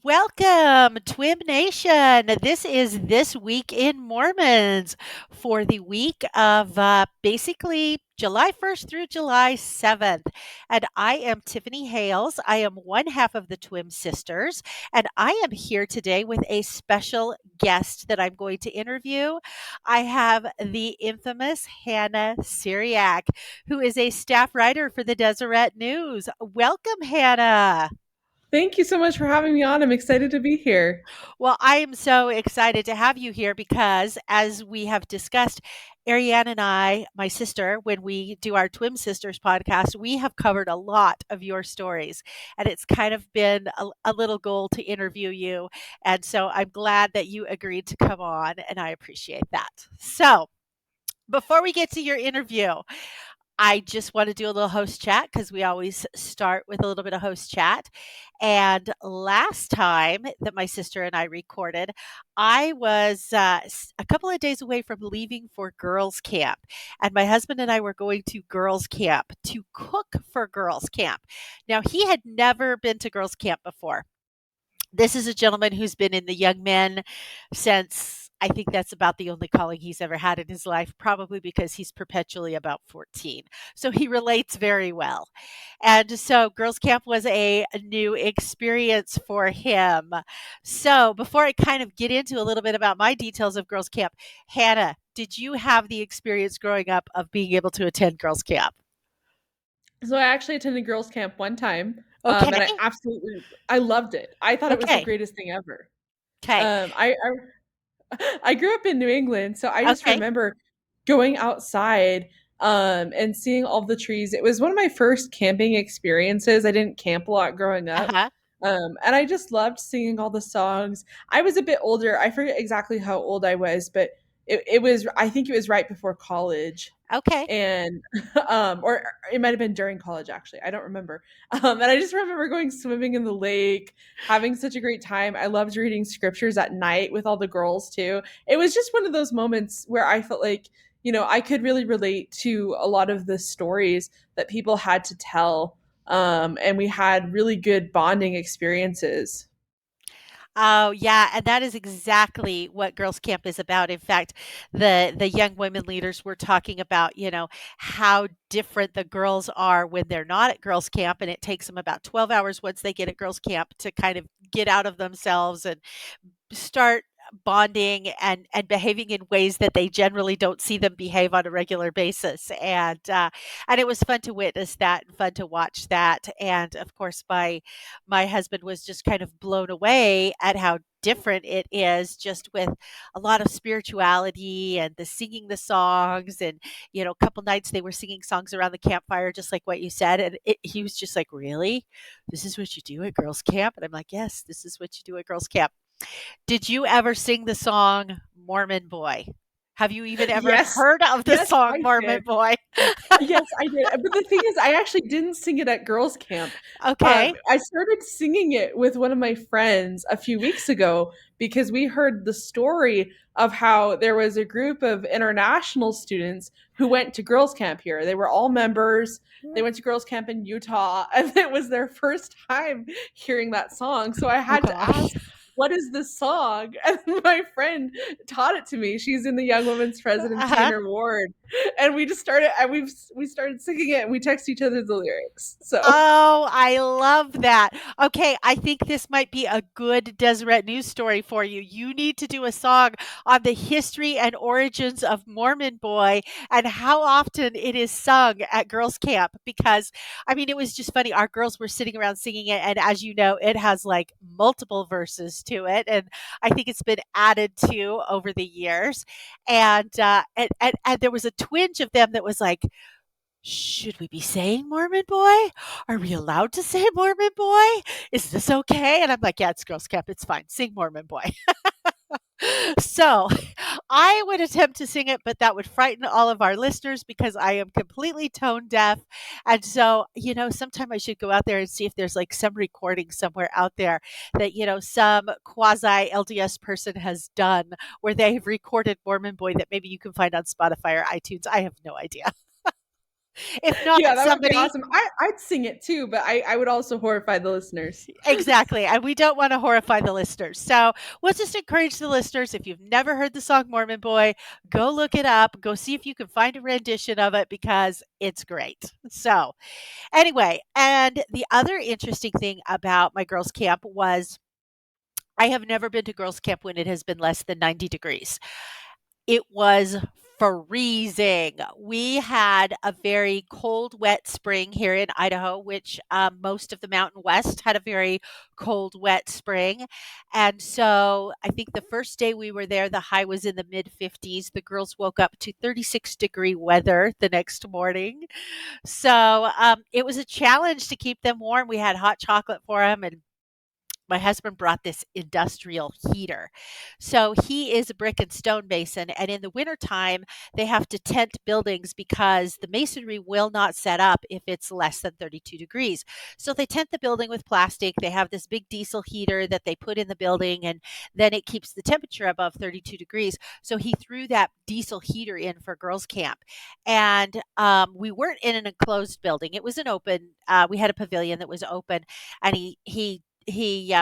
Welcome, Twim Nation. This is This Week in Mormons for the week of basically July 1st through July 7th. And I am Tiffany Hales. I am one half of the Twim sisters. And I am here today with a special guest that I'm going to interview. I have the infamous Hanna Seariac, who is a staff writer for the Deseret News. Welcome, Hanna. Thank you so much for having me on. I'm excited to be here. Well, I am so excited to have you here because, as we have discussed, Ariane and I, my sister, when we do our Twin Sisters podcast, we have covered a lot of your stories. And it's kind of been a little goal to interview you. And so I'm glad that you agreed to come on, and I appreciate that. So, before we get to your interview, I just want to do a little host chat because we always start with a little bit of host chat. And last time that my sister and I recorded, I was a couple of days away from leaving for girls' camp. And my husband and I were going to girls' camp to cook for girls' camp. Now, he had never been to girls' camp before. This is a gentleman who's been in the young men since I think that's about the only calling he's ever had in his life, probably because he's perpetually about 14. So he relates very well. And so girls' camp was a new experience for him. So before I kind of get into a little bit about my details of girls' camp, Hannah, did you have the experience growing up of being able to attend girls' camp? So I actually attended girls' camp one time, Okay. and I loved it. I thought it was the Okay. greatest thing ever. Okay. I grew up in New England, so I just Okay. remember going outside and seeing all the trees. It was one of my first camping experiences. I didn't camp a lot growing Uh up. huh. And I just loved singing all the songs. I was a bit older. I forget exactly how old I was, but it was, I think it was right before college. Okay. And or it might have been during college, actually, I don't remember. And I just remember going swimming in the lake, having such a great time. I loved reading scriptures at night with all the girls too. It was just one of those moments where I felt like, I could really relate to a lot of the stories that people had to tell, and we had really good bonding experiences. Oh, yeah, and that is exactly what girls' camp is about. In fact, the young women leaders were talking about, how different the girls are when they're not at girls' camp, and it takes them about 12 hours once they get at girls' camp to kind of get out of themselves and start bonding and behaving in ways that they generally don't see them behave on a regular basis. And it was fun to witness that and fun to watch that. And of course, my husband was just kind of blown away at how different it is, just with a lot of spirituality and the singing the songs. And a couple nights they were singing songs around the campfire, just like what you said. And he was just like, really, this is what you do at girls camp? And I'm like, yes, this is what you do at girls camp. Did you ever sing the song Mormon Boy? Have you even ever Yes, heard of the yes, song I Mormon did. Boy? Yes, I did. But the thing is, I actually didn't sing it at girls' camp. Okay. I started singing it with one of my friends a few weeks ago because we heard the story of how there was a group of international students who went to girls' camp here. They were all members. They went to girls' camp in Utah, and it was their first time hearing that song. So I Oh had to gosh. ask, what is this song? And my friend taught it to me. She's in the Young Women's Presidency in Uh-huh. her ward, and we just started and we started singing it, and we text each other the lyrics. So Oh, I love that. Okay, I think this might be a good Deseret News story for you. You need to do a song on the history and origins of Mormon Boy and how often it is sung at girls' camp. Because, I mean, it was just funny. Our girls were sitting around singing it, and as you know, it has like multiple verses to it, and I think it's been added to over the years. And there was a twinge of them that was like, should we be saying Mormon Boy? Are we allowed to say Mormon Boy? Is this okay? And I'm like, yeah, it's Girl Scout. It's fine. Sing Mormon Boy. So I would attempt to sing it, but that would frighten all of our listeners because I am completely tone deaf. And so, sometime I should go out there and see if there's like some recording somewhere out there that, some quasi LDS person has done where they've recorded Mormon Boy that maybe you can find on Spotify or iTunes. I have no idea. If not, Yeah, that would be somebody. awesome. I'd sing it too, but I would also horrify the listeners. Exactly, and we don't wanna horrify the listeners. So, we'll just encourage the listeners, if you've never heard the song Mormon Boy, go look it up, go see if you can find a rendition of it because it's great. So, anyway, and the other interesting thing about my girls' camp was I have never been to girls' camp when it has been less than 90 degrees. It was freezing. We had a very cold, wet spring here in Idaho, which most of the Mountain West had a very cold, wet spring. And so I think the first day we were there, the high was in the mid 50s. The girls woke up to 36-degree weather the next morning. So it was a challenge to keep them warm. We had hot chocolate for them, and my husband brought this industrial heater. So he is a brick and stone mason. And in the wintertime, they have to tent buildings because the masonry will not set up if it's less than 32 degrees. So they tent the building with plastic. They have this big diesel heater that they put in the building, and then it keeps the temperature above 32 degrees. So he threw that diesel heater in for girls' camp. And we weren't in an enclosed building, it was an open, we had a pavilion that was open, and he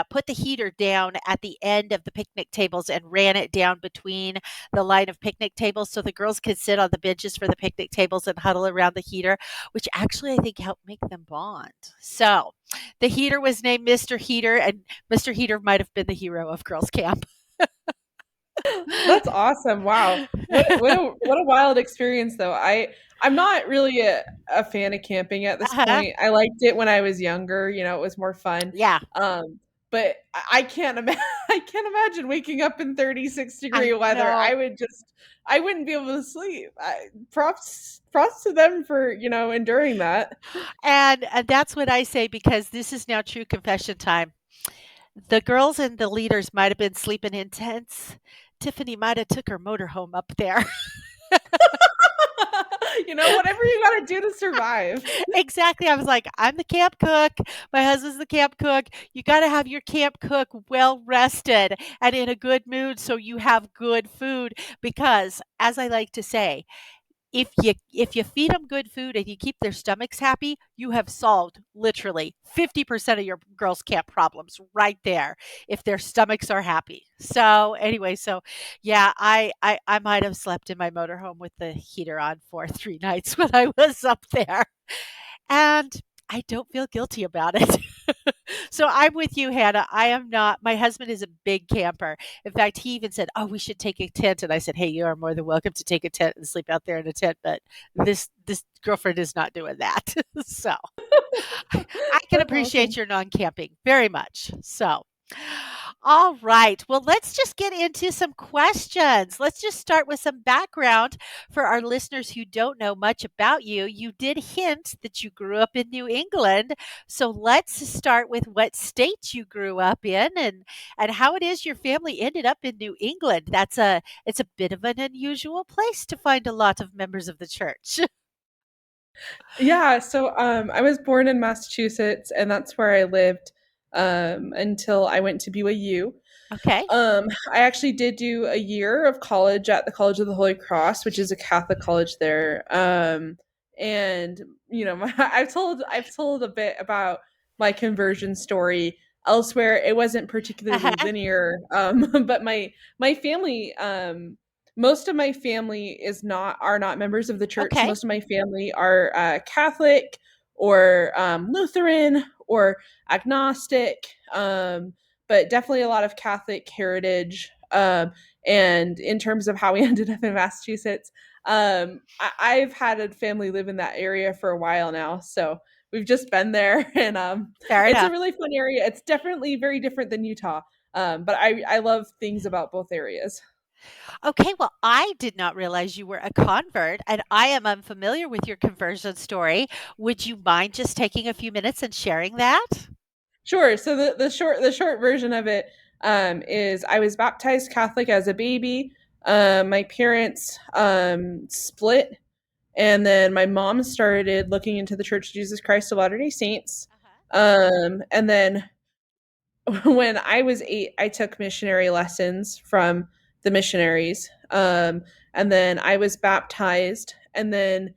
put the heater down at the end of the picnic tables and ran it down between the line of picnic tables so the girls could sit on the benches for the picnic tables and huddle around the heater, which actually I think helped make them bond. So the heater was named Mr. Heater, and Mr. Heater might have been the hero of girls' camp. That's awesome. Wow. What a wild experience though. I'm not really a fan of camping at this Uh-huh. point. I liked it when I was younger, it was more fun. Yeah, But I can't imagine I can't imagine waking up in 36-degree I weather. know. I wouldn't be able to sleep. Props to them for, enduring that. And that's what I say because this is now true confession time. The girls and the leaders might have been sleeping in tents. Tiffany might have took her motorhome up there. Whatever you got to do to survive. Exactly. I was like, I'm the camp cook. My husband's the camp cook. You got to have your camp cook well rested and in a good mood so you have good food. Because, as I like to say, if you feed them good food and you keep their stomachs happy, you have solved literally 50% of your girls' camp problems right there if their stomachs are happy. So anyway, so yeah, I might have slept in my motorhome with the heater on for 3 nights when I was up there. And I don't feel guilty about it. So I'm with you, Hannah. I am not. My husband is a big camper. In fact, he even said, "Oh, we should take a tent." And I said, "Hey, you are more than welcome to take a tent and sleep out there in a tent." But this girlfriend is not doing that. So I can That's appreciate awesome. your non-camping very much. So all right. Well, let's just get into some questions. Let's just start with some background for our listeners who don't know much about you. You did hint that you grew up in New England. So let's start with what state you grew up in and how it is your family ended up in New England. It's a bit of an unusual place to find a lot of members of the church. Yeah, so I was born in Massachusetts, and that's where I lived until I went to BYU. Okay. I actually did do a year of college at the College of the Holy Cross, which is a Catholic college there. And I've told a bit about my conversion story elsewhere. It wasn't particularly Uh-huh. linear, but my family, most of my family are not members of the church. Okay. Most of my family are Catholic or Lutheran or agnostic. But definitely a lot of Catholic heritage. And in terms of how we ended up in Massachusetts, I've had a family live in that area for a while now. So we've just been there, and Fair it's a enough. really fun area. It's definitely very different than Utah. But I love things about both areas. Okay, well, I did not realize you were a convert, and I am unfamiliar with your conversion story. Would you mind just taking a few minutes and sharing that? Sure. So the short version of it is I was baptized Catholic as a baby. My parents split, and then my mom started looking into the Church of Jesus Christ of Latter Day Saints. Uh-huh. And then when I was 8, I took missionary lessons from the missionaries. And then I was baptized, and then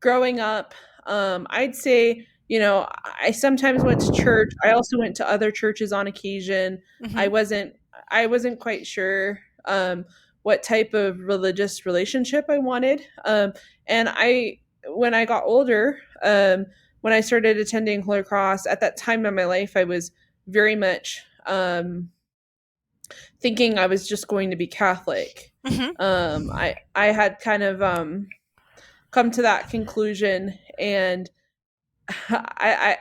growing up, I'd say, I sometimes went to church. I also went to other churches on occasion. I Mhm. wasn't I wasn't quite sure what type of religious relationship I wanted. And I when I got older, when I started attending Holy Cross, at that time in my life, I was very much thinking I was just going to be Catholic. Mhm. I had kind of come to that conclusion, and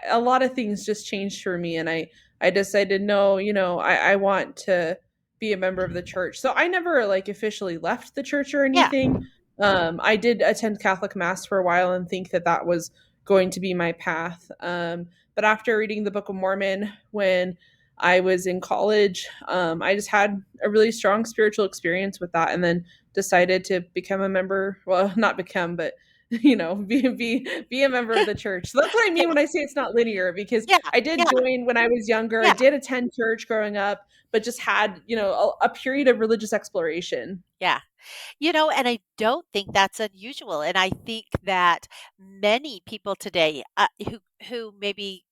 a lot of things just changed for me, and I decided, no, I want to be a member of the church. So I never like officially left the church or Yeah. anything. I did attend Catholic mass for a while and think that that was going to be my path. But after reading the Book of Mormon when I was in college, I just had a really strong spiritual experience with that, and then decided to become a member. Well, not become, but be a member of the church. So that's what I mean Yeah. when I say it's not linear, because Yeah. I did Yeah. join when I was younger. I Yeah. did attend church growing up, but just had, a period of religious exploration. Yeah. And I don't think that's unusual. And I think that many people today who maybe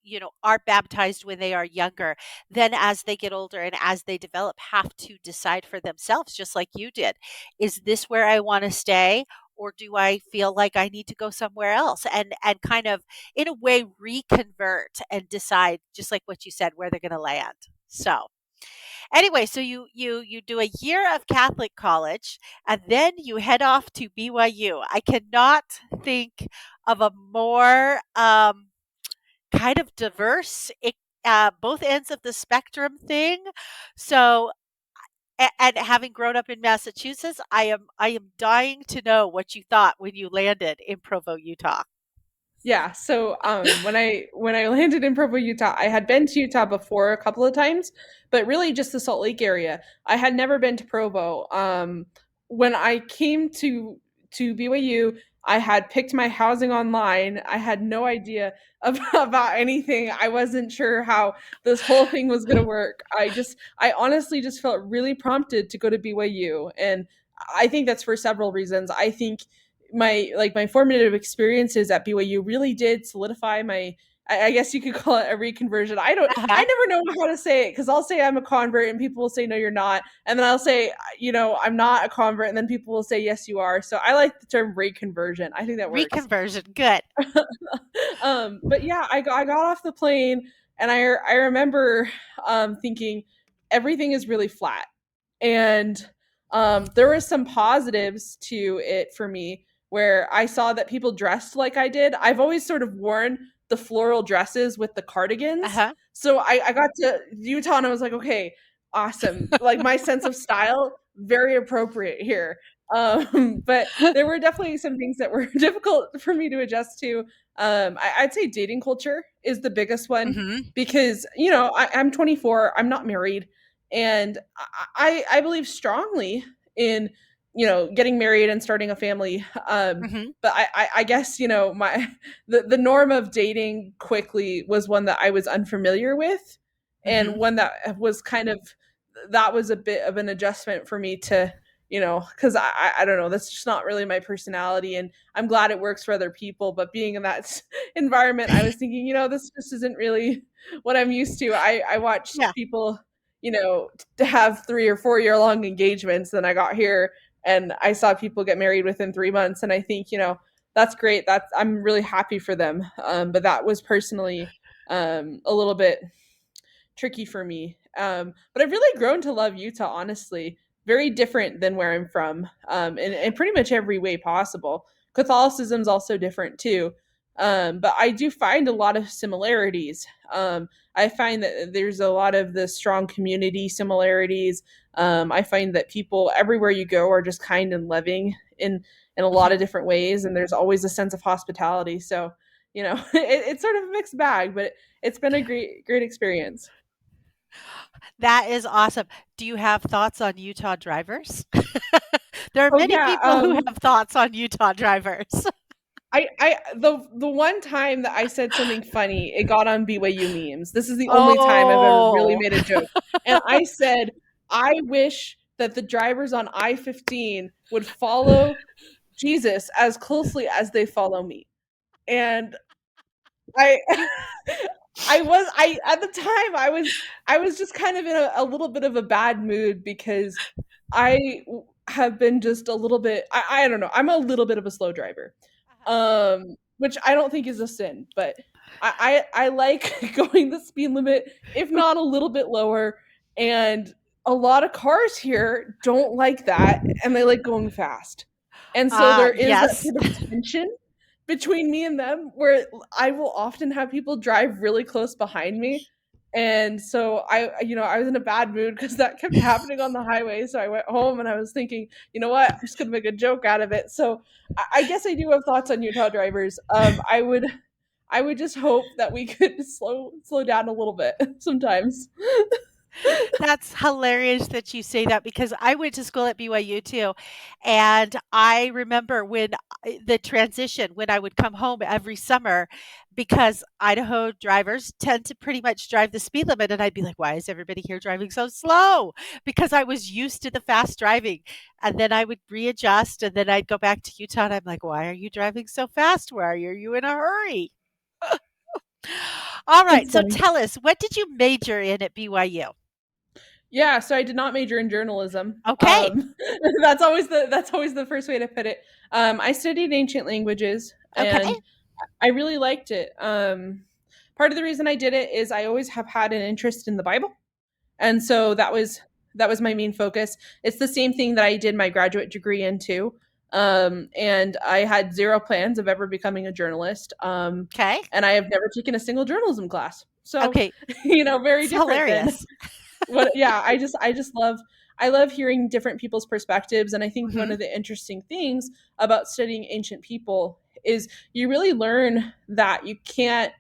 are baptized when they are younger, then as they get older and as they develop, have to decide for themselves, just like you did. Is this where I want to stay? Or do I feel like I need to go somewhere else and kind of in a way reconvert and decide, just like what you said, where they're going to land. So anyway, so you do a year of Catholic college, and then you head off to BYU. I cannot think of a more kind of diverse, both ends of the spectrum thing. So, and having grown up in Massachusetts, I am dying to know what you thought when you landed in Provo, Utah. Yeah, so when I landed in Provo, Utah, I had been to Utah before a couple of times, but really just the Salt Lake area. I had never been to Provo. When I came to BYU, I had picked my housing online. I had no idea about anything. I wasn't sure how this whole thing was going to work. I honestly just felt really prompted to go to BYU, and I think that's for several reasons. I think my formative experiences at BYU really did solidify my, I guess you could call it a reconversion. I Uh-huh. never know how to say it, because I'll say I'm a convert and people will say no you're not, and then I'll say I'm not a convert, and then people will say yes you are. So I like the term reconversion. I think that works. Reconversion, good. But yeah, I got off the plane, and I remember thinking everything is really flat, and there were some positives to it for me, where I saw that people dressed like I did. I've always sort of worn the floral dresses with the cardigans, Uh-huh. so I got to Utah and I was like, okay, awesome. Like my sense of style, very appropriate here. But there were definitely some things that were difficult for me to adjust to. I'd say dating culture is the biggest one, Mhm. because I'm 24, I'm not married, and I believe strongly in getting married and starting a family. Mhm. But I guess my the norm of dating quickly was one that I was unfamiliar with, and Mhm. one that was kind of, that was a bit of an adjustment for me to, because I don't know, that's just not really my personality, and I'm glad it works for other people. But being in that environment, I was thinking, this just isn't really what I'm used to. I watched Yeah. people, to have 3 or 4 year long engagements. Then I got here and I saw people get married within 3 months, and I think, that's great. I'm really happy for them. But that was personally a little bit tricky for me. But I've really grown to love Utah, honestly. Very different than where I'm from, in pretty much every way possible. Catholicism's also different too. But I do find a lot of similarities. I find that there's a lot of the strong community similarities. I find that people everywhere you go are just kind and loving in a lot of Mhm. different ways, and there's always a sense of hospitality. So, it's sort of a mixed bag, but it's been a great experience. That is awesome. Do you have thoughts on Utah drivers? There are Oh many yeah, people who have thoughts on Utah drivers. the one time that I said something funny, it got on BYU memes. This is the only time I've ever really Oh. made a joke, and I said, I wish that the drivers on I-15 would follow Jesus as closely as they follow me. And I I at the time I was just kind of in a little bit of a bad mood because have been just a little bit I don't know, I'm a little bit of a slow driver. Uh-huh. Which I don't think is a sin, but I like going the speed limit, if not a little bit lower. And a lot of cars here don't like that and they like going fast. And so there is that Yes. sort of tension between me and them where I will often have people drive really close behind me. And so I was in a bad mood because that kept happening on the highway. So I went home and I was thinking, you know what, I'm just gonna make a joke out of it. So I guess I do have thoughts on Utah drivers. I would just hope that we could slow down a little bit sometimes. That's hilarious that you say that because I went to school at BYU too. And I remember the transition when I would come home every summer because Idaho drivers tend to pretty much drive the speed limit. And I'd be like, why is everybody here driving so slow? Because I was used to the fast driving. And then I would readjust and then I'd go back to Utah and I'm like, why are you driving so fast? Why are you in a hurry? All right. It's So funny. tell us, what did you major in at BYU? Yeah, so I did not major in journalism. Okay. That's always the first way to put it. I studied ancient languages, Okay. and I really liked it. Part of the reason I did it is I always have had an interest in the Bible, and so that was my main focus. It's the same thing that I did my graduate degree into, and I had zero plans of ever becoming a journalist. Okay. And I have never taken a single journalism class, so Okay. very It's different than hilarious. what. Yeah, I just love I love hearing different people's perspectives. And I think one Mhm. of the interesting things about studying ancient people is you really learn that you can't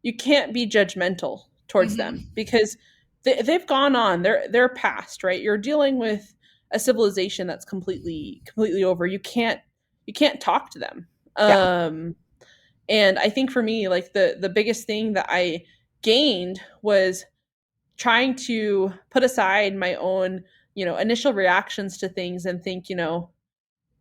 be judgmental towards them Mhm. because they've gone on, they're past, right? You're dealing with a civilization that's completely over. You can't talk to them. Yeah. And I think for me, like the biggest thing that I gained was trying to put aside my own, initial reactions to things and think,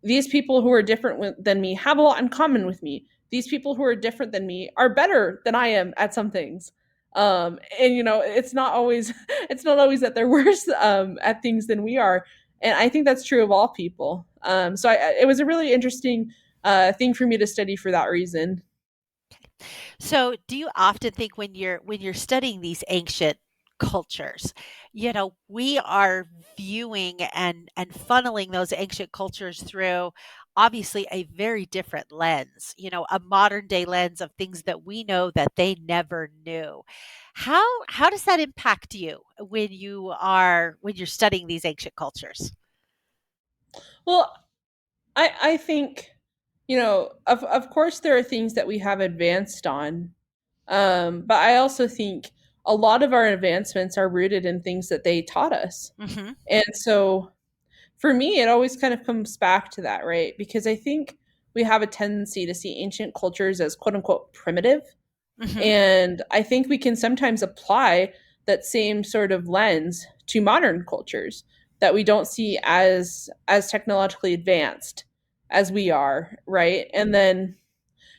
these people who are than me have a lot in common with me. These people who are different than me are better than I am at some things. And it's not always it's not always that they're worse at things than we are. And I think that's true of all people. It was a really interesting thing for me to study for that reason. So, do you often think when you're studying these ancient cultures, we are viewing and funneling those ancient cultures through obviously a very different lens, a modern day lens of things that we know that they never knew. How does that impact you when you're studying these ancient cultures? Well, I think, of course there are things that we have advanced on. But I also think a lot of our advancements are rooted in things that they taught us. Mhm. And so for me, it always kind of comes back to that, right? Because I think we have a tendency to see ancient cultures as quote unquote primitive. Mhm. And I think we can sometimes apply that same sort of lens to modern cultures that we don't see as technologically advanced as we are, right? And then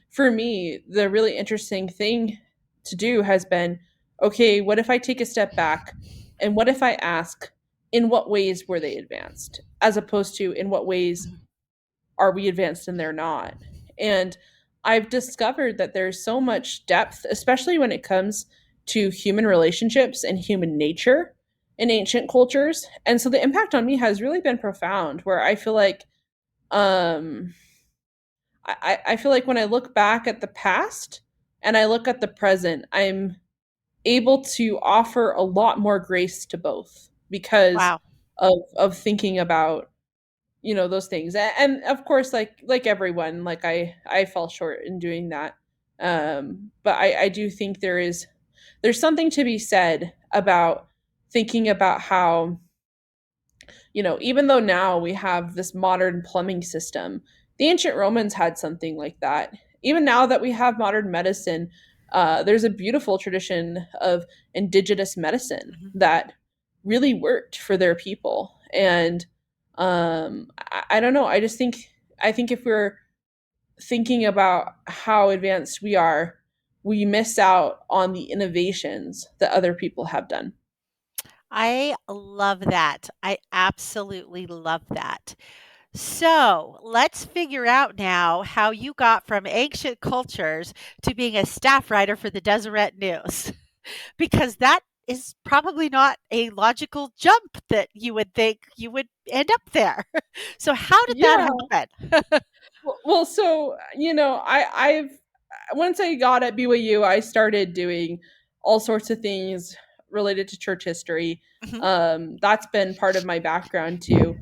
for me, the really interesting thing to do has been, okay, what if I take a step back and what if I ask, in what ways were they advanced, as opposed to in what ways Mhm. are we advanced and they're not? And I've discovered that there's so much depth, especially when it comes to human relationships and human nature in ancient cultures. And so the impact on me has really been profound, where I feel like um I feel like when I look back at the past and I look at the present, I'm able to offer a lot more grace to both because Wow. of thinking about those things. And of course, like everyone, like I fell short in doing that. But I do think there's something to be said about thinking about how, even though now we have this modern plumbing system, the ancient Romans had something like that. Even now that we have modern medicine, there's a beautiful tradition of indigenous medicine Mhm. that really worked for their people. And I don't know. I think if we're thinking about how advanced we are, we miss out on the innovations that other people have done. I love that. I absolutely love that. So let's figure out now how you got from ancient cultures to being a staff writer for the Deseret News, because that is probably not a logical jump that you would think you would end up there. So how did that Yeah. happen? Well, so I've once I got at BYU, I started doing all sorts of things related to church history. Mhm, That's been part of my background too,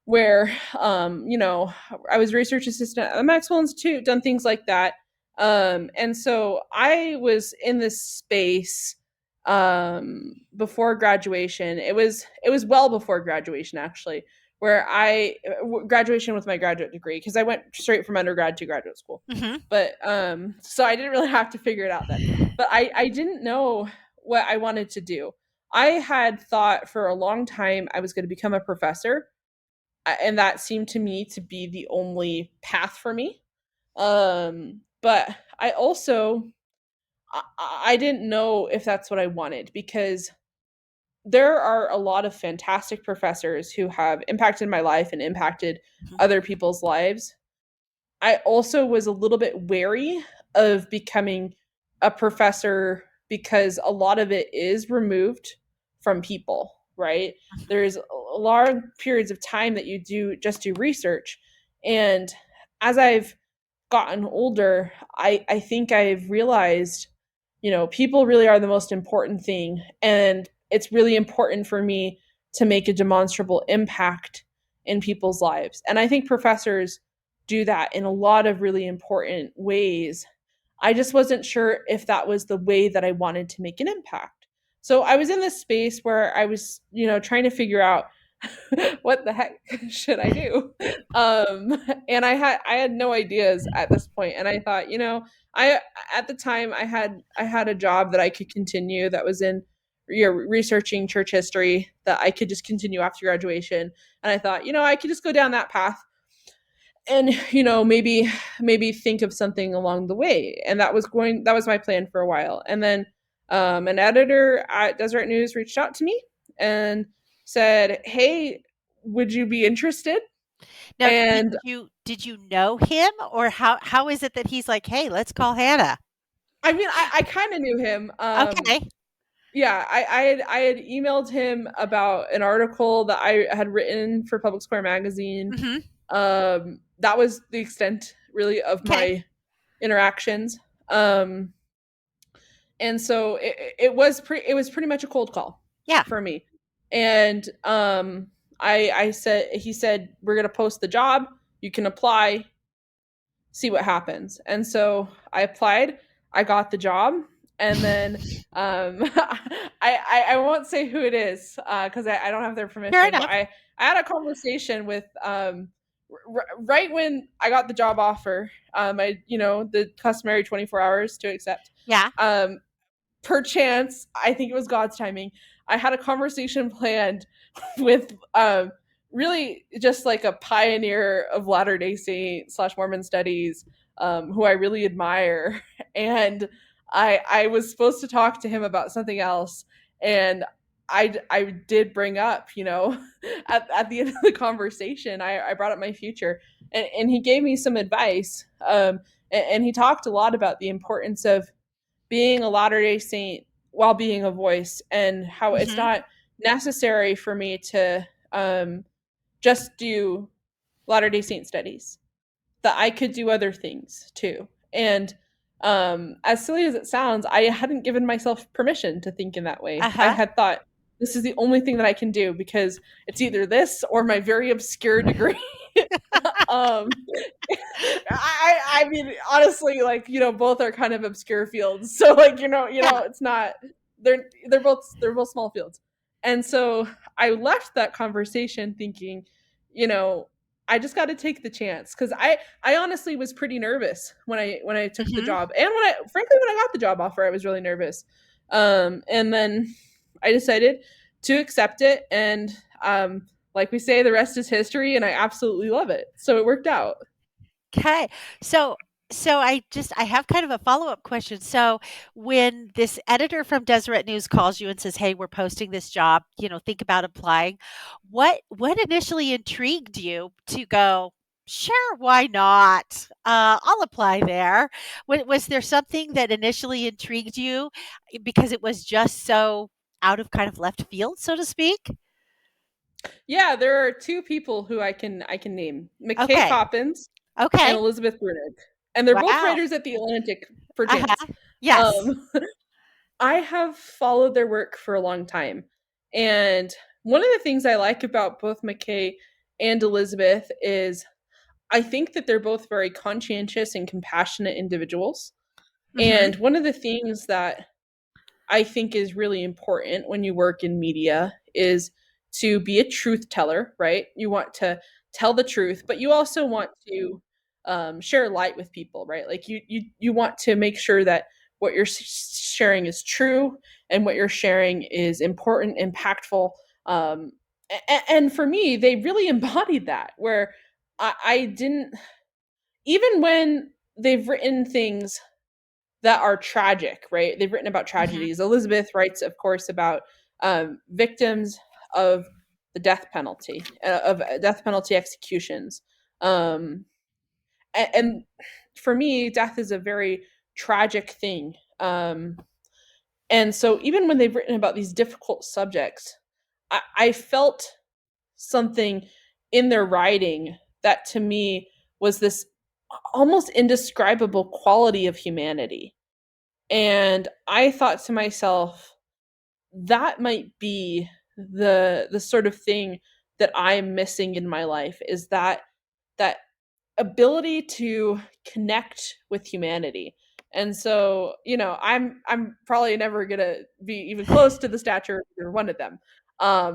where I was research assistant at the Maxwell Institute, done things like that. And so I was in this space before graduation. It was well before graduation actually, where graduation with my graduate degree, because I went straight from undergrad to graduate school. mhm, But so I didn't really have to figure it out then. But I didn't know what I wanted to do. I had thought for a long time I was going to become a professor, and that seemed to me to be the only path for me. But I also I didn't know if that's what I wanted, because there are a lot of fantastic professors who have impacted my life and impacted mhm, other people's lives. I also was a little bit wary of becoming a professor because a lot of it is removed from people, right? mhm, There's a large periods of time that you do research. And as I've gotten older, I think I've realized, people really are the most important thing. And it's really important for me to make a demonstrable impact in people's lives. And I think professors do that in a lot of really important ways. I just wasn't sure if that was the way that I wanted to make an impact. So I was in this space where I was, trying to figure out what the heck should I do? And I had no ideas at this point, and I thought, I at the time I had a job that I could continue that was in researching church history that I could just continue after graduation, and I thought, I could just go down that path and maybe think of something along the way, and that was my plan for a while. And then an editor at Deseret News reached out to me and said, hey, would you be interested? now, did And you know him, or how is it that he's like, "Hey, let's call Hannah?" I mean, I kind of knew him. Okay. Yeah, I had emailed him about an article that I had written for Public Square magazine. Mhm. That was the extent really of Okay. my interactions. um and so it was pretty much a cold call Yeah. for me. And I said he said, we're going to post the job, you can apply, see what happens. And so I applied, I got the job. And then I won't say who it is, because I don't have their Fair permission, but enough. I had a conversation with right when I got the job offer. I the customary 24 hours to accept. Yeah. um Perchance, I think it was God's timing, I had a conversation planned with really just like a pioneer of Latter Day Saint slash Mormon studies, who I really admire, and I was supposed to talk to him about something else, and I did bring up, at the end of the conversation, I brought up my future, and he gave me some advice, and he talked a lot about the importance of being a Latter day Saint while being a voice, and how it's Mhm. not necessary for me to just do Latter day Saint studies, that I could do other things too. And as silly as it sounds, I hadn't given myself permission to think in that way. I Uh-huh. had thought, this is the only thing that I can do, because it's either this or my very obscure degree. um I mean, honestly, like, both are kind of obscure fields. So like, Yeah. it's not, they're both small fields. And so I left that conversation thinking, you know, I just got to take the chance, cuz I honestly was pretty nervous when I took the Mhm. job. And when I got the job offer, I was really nervous. And then I decided to accept it, and like we say, the rest is history, and I absolutely love it. So it worked out. Okay. So I have kind of a follow-up question. So when this editor from Deseret News calls you and says, "Hey, we're posting this job, think about applying." What initially intrigued you to go, "Sure, why not? I'll apply there." Was there something that initially intrigued you because it was just so out of kind of left field, so to speak? Yeah, there are two people who I can name: McKay Okay. Coppins and Okay. Elizabeth Brunig, and they're both Wow. writers at the Atlantic, perchance. Uh-huh. Yes. Um, I have followed their work for a long time, and one of the things I like about both McKay and Elizabeth is I think that they're both very conscientious and compassionate individuals. Mhm. And one of the things that I think is really important when you work in media is to be a truth teller, right? You want to tell the truth, but you also want to share light with people, right? Like you want to make sure that what you're sharing is true and what you're sharing is important, impactful. And for me, they really embodied that. Where I didn't, even when they've written things that are tragic, right? They've written about Mhm. tragedies. Elizabeth writes, of course, about victims of the death penalty, of death penalty executions. Um, and for me, death is a very tragic thing. And so, even when they've written about these difficult subjects, I felt something in their writing that to me was this almost indescribable quality of humanity. And I thought to myself, that might be the sort of thing that I'm missing in my life, is that ability to connect with humanity. And so, I'm probably never gonna be even close to the stature of either one of them.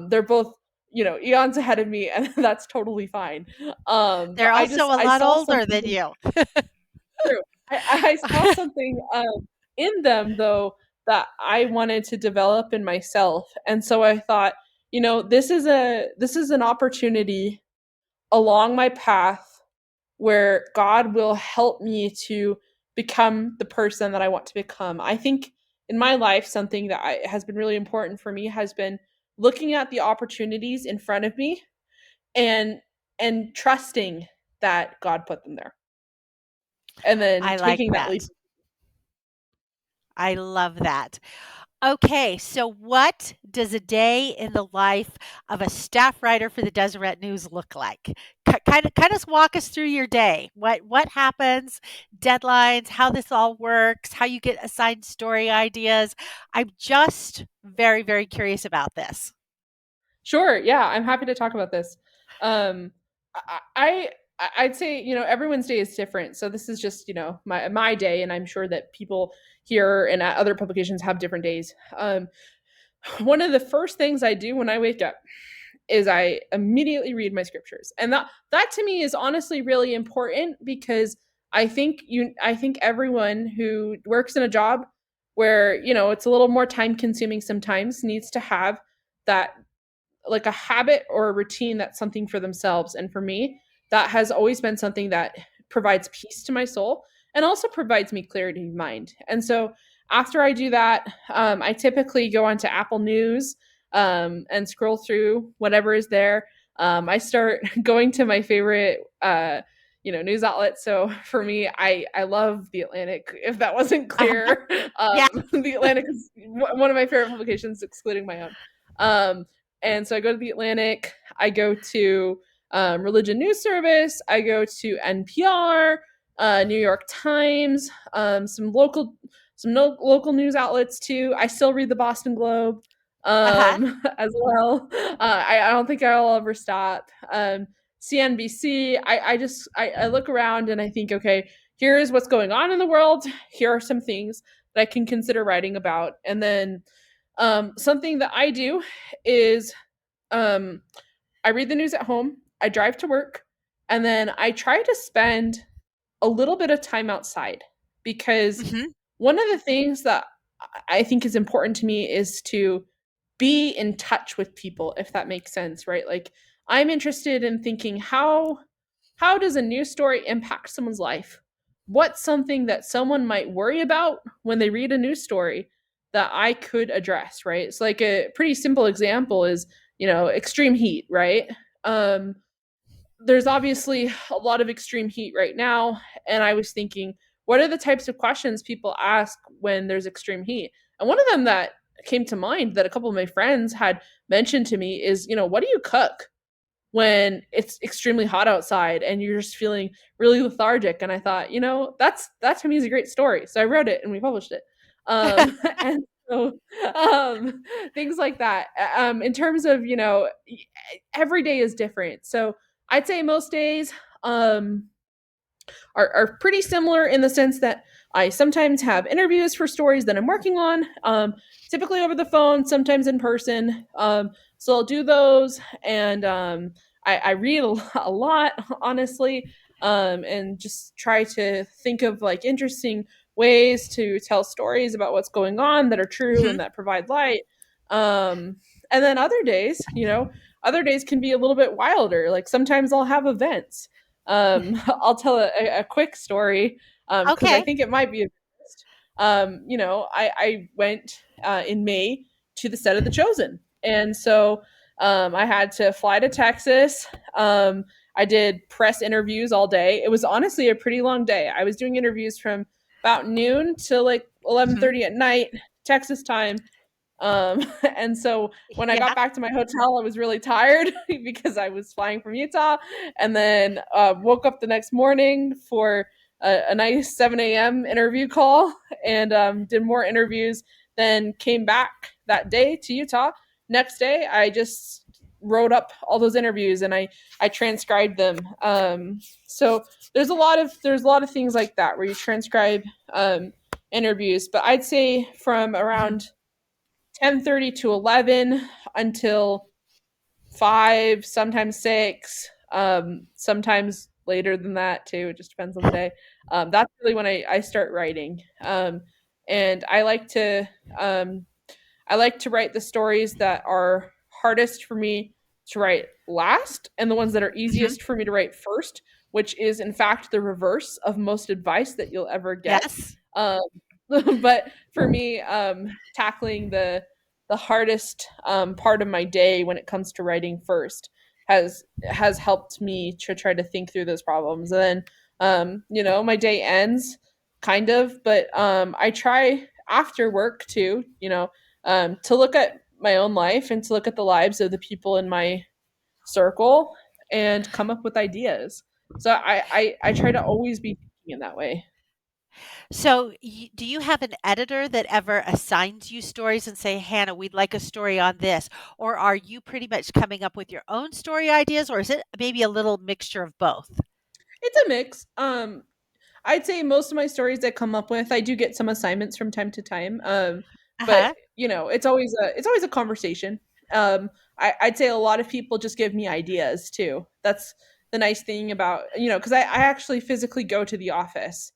They're both, eons ahead of me, and that's totally fine. But They're also a I lot saw older something than you. true. I saw something in them though that I wanted to develop in myself, and so I thought, this is an opportunity along my path where God will help me to become the person that I want to become. I think in my life, something that has been really important for me has been looking at the opportunities in front of me and trusting that God put them there, and then I like taking that leap. that. I love that. Okay, so what does a day in the life of a staff writer for the Deseret News look like? Kind of walk us through your day. What happens, deadlines, how this all works, how you get assigned story ideas. I'm just very, very curious about this. Sure. Yeah, I'm happy to talk about this. Um, I'd say, everyone's day is different. So this is just, my day, and I'm sure that people here and at other publications have different days. One of the first things I do when I wake up is I immediately read my scriptures. And that to me is honestly really important, because I think everyone who works in a job where, it's a little more time consuming sometimes, needs to have that, like, a habit or a routine that's something for themselves. And for me, that has always been something that provides peace to my soul and also provides me clarity of mind. And so after I do that, I typically go onto Apple News, and scroll through whatever is there. I start going to my favorite, news outlets. So for me, I love the Atlantic. If that wasn't Uh-huh. clear, Yeah. the Atlantic is one of my favorite publications, excluding my own. Um, and so I go to the Atlantic, I go to Religion News Service, I go to NPR, New York Times, some local news outlets too. I still read the Boston Globe, Uh-huh. as well. I don't think I'll ever stop. CNBC. I look around and I think, okay, here's what's going on in the world. Here are some things that I can consider writing about, and then something that I do is, um, I read the news at home, I drive to work, and then I try to spend a little bit of time outside, because Mhm. one of the things that I think is important to me is to be in touch with people, if that makes sense, right? Like, I'm interested in thinking, how does a news story impact someone's life? What's something that someone might worry about when they read a news story that I could address, right? So, like a pretty simple example is, extreme heat, right? Um, there's obviously a lot of extreme heat right now. And I was thinking, what are the types of questions people ask when there's extreme heat? And one of them that came to mind that a couple of my friends had mentioned to me is, what do you cook when it's extremely hot outside and you're just feeling really lethargic? And I thought, that to me is a great story. So I wrote it and we published it. And so things like that. In terms of, every day is different. So I'd say most days um, are pretty similar in the sense that I sometimes have interviews for stories that I'm working on, typically over the phone, sometimes in person. So I'll do those, and I read a lot, honestly, and just try to think of like interesting ways to tell stories about what's going on that are true Mhm. and that provide light. Um, and then other days can be a little bit wilder. Like sometimes I'll have events. I'll tell a quick story because I Okay. think it might be of interest. I went in May to the set of The Chosen. And so I had to fly to Texas. I did press interviews all day. It was honestly a pretty long day. I was doing interviews from about noon to like Mhm. 11:30 at night, Texas time. Um, and so when I got Yeah. back to my hotel, I was really tired because I was flying from Utah, and then woke up the next morning for a nice 7 a.m. interview call, and did more interviews. Then came back that day to Utah. Next day, I just wrote up all those interviews and I transcribed them. So there's a lot of things like that where you transcribe interviews. But I'd say from Mhm. around 10:30 to 11 until 5, sometimes 6, sometimes later than that too. It just depends on the day. That's really when I start writing. And um, I like to write the stories that are hardest for me to write last and the ones that are Mhm. easiest for me to write first, which is in fact the reverse of most advice that you'll ever get. Yes. Um, but for me, tackling the hardest part of my day when it comes to writing first has helped me to try to think through those problems. And then my day ends kind of, but I try after work too, to look at my own life and to look at the lives of the people in my circle and come up with ideas. So I try to always be thinking in that way. So, do you have an editor that ever assigns you stories and say, Hannah, we'd like a story on this? Or are you pretty much coming up with your own story ideas? Or is it maybe a little mixture of both? It's a mix. I'd say most of my stories I come up with, I do get some assignments from time to time. Uh But huh. it's always a conversation. I'd say a lot of people just give me ideas too. That's the nice thing about because I actually physically go to the office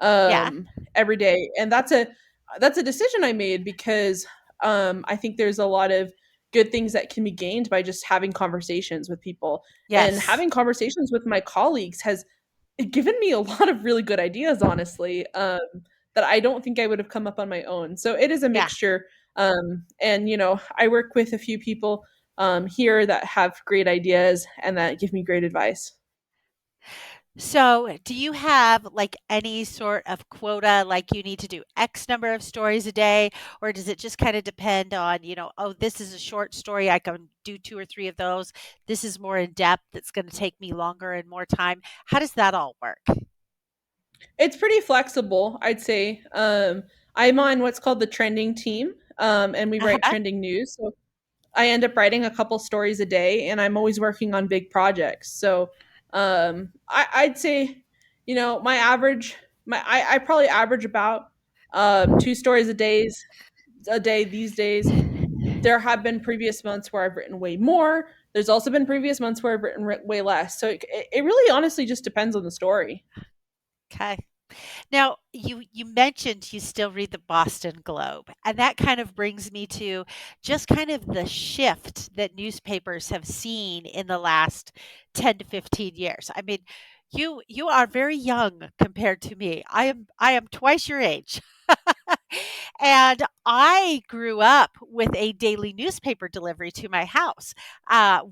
Yeah. every day, and that's a decision I made because I think there's a lot of good things that can be gained by just having conversations with people, and Yes. having conversations with my colleagues has given me a lot of really good ideas, honestly, that I don't think I would have come up on my own. So it is a Yeah. mixture. And, I work with a few people here that have great ideas and that give me great advice. So, do you have like any sort of quota, like you need to do X number of stories a day, or does it just kind of depend on, oh, this is a short story, I can do two or three of those. This is more in depth, it's going to take me longer and more time. How does that all work? It's pretty flexible, I'd say. I'm on what's called the trending team, and we write Uh-huh. trending news. So I end up writing a couple stories a day, and I'm always working on big projects. So I'd say, my average, I probably average about 2 stories a day these days. There have been previous months where I've written way more. There's also been previous months where I've written way less. So it really honestly just depends on the story. Okay. Now, you mentioned you still read the Boston Globe, and that kind of brings me to just kind of the shift that newspapers have seen in the last 10 to 15 years. I mean, you are very young compared to me. I am twice your age. And I grew up with a daily newspaper delivery to my house.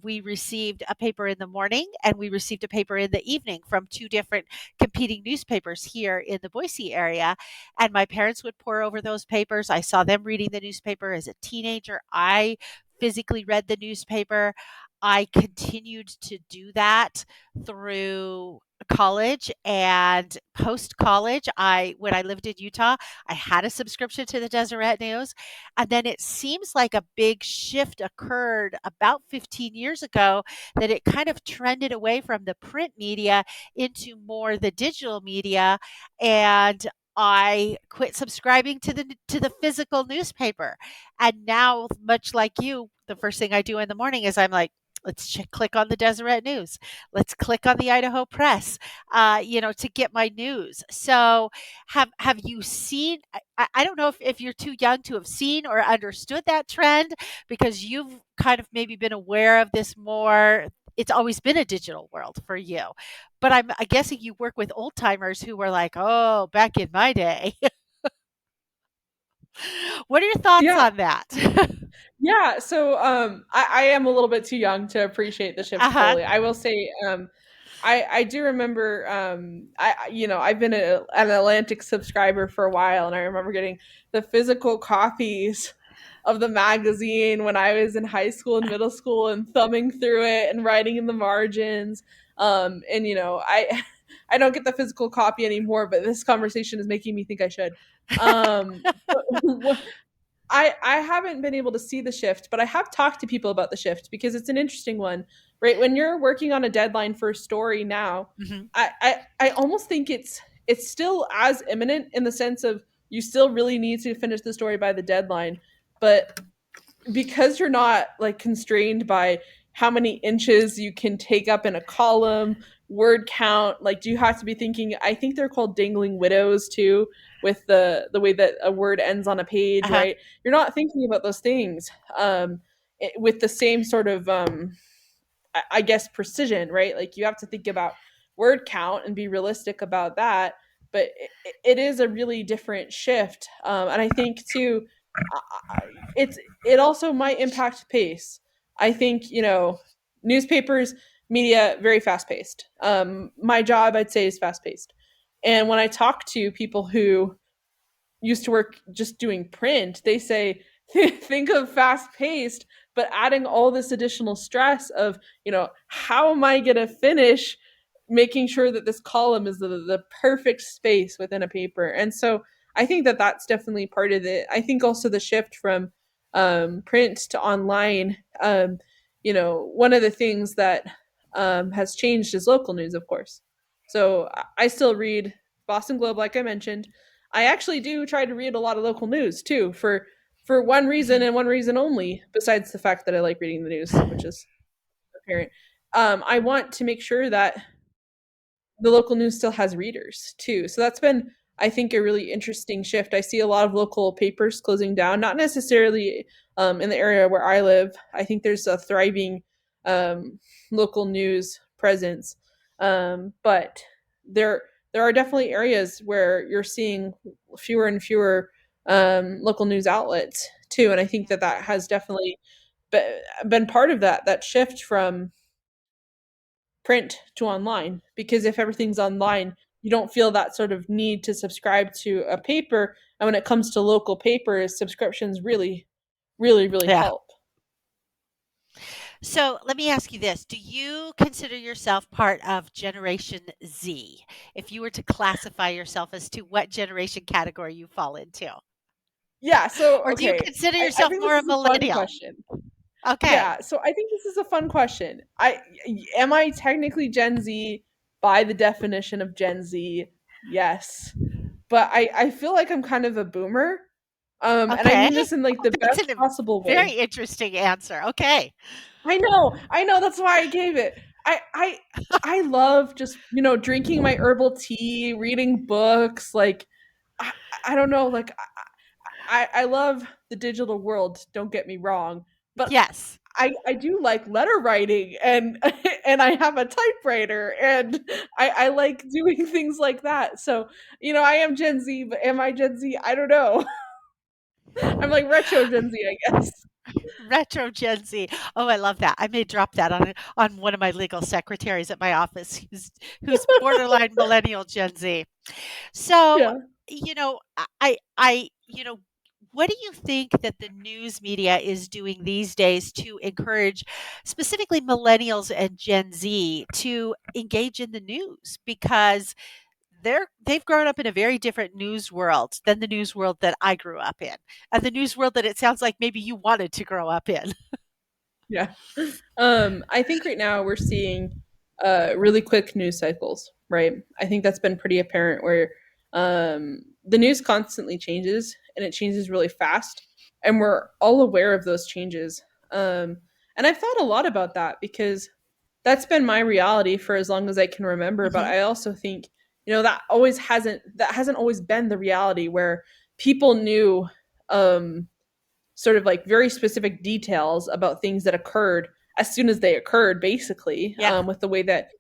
We received a paper in the morning and we received a paper in the evening from two different competing newspapers here in the Boise area. And my parents would pour over those papers. I saw them reading the newspaper as a teenager. I physically read the newspaper. I continued to do that through college and post college. I when I lived in Utah, I had a subscription to the Deseret News. And then it seems like a big shift occurred about 15 years ago that it kind of trended away from the print media into more the digital media. And I quit subscribing to the physical newspaper. And now, much like you, the first thing I do in the morning is I'm like, click on the Deseret News. Let's click on the Idaho Press, to get my news. So, have you seen? I don't know if you're too young to have seen or understood that trend because you've kind of maybe been aware of this more. It's always been a digital world for you, but I guessing you work with old timers who were like, "Oh, back in my day." What are your thoughts Yeah. on that? Yeah, so I am a little bit too young to appreciate the shift Uh-huh. fully. I will say I do remember I've been an Atlantic subscriber for a while, and I remember getting the physical copies of the magazine when I was in high school and middle school and thumbing through it and writing in the margins. And I I don't get the physical copy anymore, but this conversation is making me think I should. But I haven't been able to see the shift, but I have talked to people about the shift because it's an interesting one, right? When you're working on a deadline for a story now, Mhm. I almost think it's still as imminent in the sense of you still really need to finish the story by the deadline, but because you're not like constrained by how many inches you can take up in a column, word count, like do you have to be thinking, I think they're called dangling widows too, with the way that a word ends on a page, Uh-huh. right? You're not thinking about those things with the same sort of I guess precision, right? Like you have to think about word count and be realistic about that. But it is a really different shift, and I think too, it also might impact pace. I think newspapers, media, very fast paced. My job, I'd say, is fast paced, and when I talk to people who used to work just doing print, they say think of fast paced, but adding all this additional stress of, how am I going to finish making sure that this column is the perfect space within a paper. And so I think that that's definitely part of it. I think also the shift from print to online, one of the things that has changed is local news, of course. So I still read Boston Globe, like I mentioned. I actually do try to read a lot of local news too, for one reason Mhm. and one reason only, besides the fact that I like reading the news, which is apparent. I want to make sure that the local news still has readers too. So that's been, I think, a really interesting shift. I see a lot of local papers closing down, not necessarily in the area where I live. I think there's a thriving um, local news presence, but there are definitely areas where you're seeing fewer and fewer local news outlets too, and I think that that has definitely been part of that shift from print to online, because if everything's online, you don't feel that sort of need to subscribe to a paper. And when it comes to local papers, subscriptions really Yeah. help. So let me ask you this. Do you consider yourself part of Generation Z? If you were to classify yourself as to what generation category you fall into? Yeah, so Or do you okay, consider I yourself think this more a is a fun millennial? question. Okay. Yeah, so I think this is a fun question. I Am I technically Gen Z by the definition of Gen Z? Yes, but I feel like I'm kind of a boomer, and I Okay. mean this in like the That's best a possible very way. interesting answer. Okay. I know, that's why I gave it. I love just, drinking my herbal tea, reading books, like I, I don't know, like I love the digital world, don't get me wrong, but Yes. I do like letter writing, and and I have a typewriter, and I like doing things like that. So, I am Gen Z, but am I Gen Z? I don't know. I'm like retro Gen Z, I guess. Retro Gen Z. Oh, I love that. I may drop that on one of my legal secretaries at my office who's borderline millennial Gen Z. So, Yeah. what do you think that the news media is doing these days to encourage specifically millennials and Gen Z to engage in the news? Because they've grown up in a very different news world than the news world that I grew up in, and the news world that it sounds like maybe you wanted to grow up in. Yeah. I think right now we're seeing really quick news cycles, right? I think that's been pretty apparent where the news constantly changes and it changes really fast, and we're all aware of those changes. And I've thought a lot about that because that's been my reality for as long as I can remember. But Mhm. I also think, that hasn't always been the reality where people knew sort of like very specific details about things that occurred as soon as they occurred, basically, Yeah. with the way that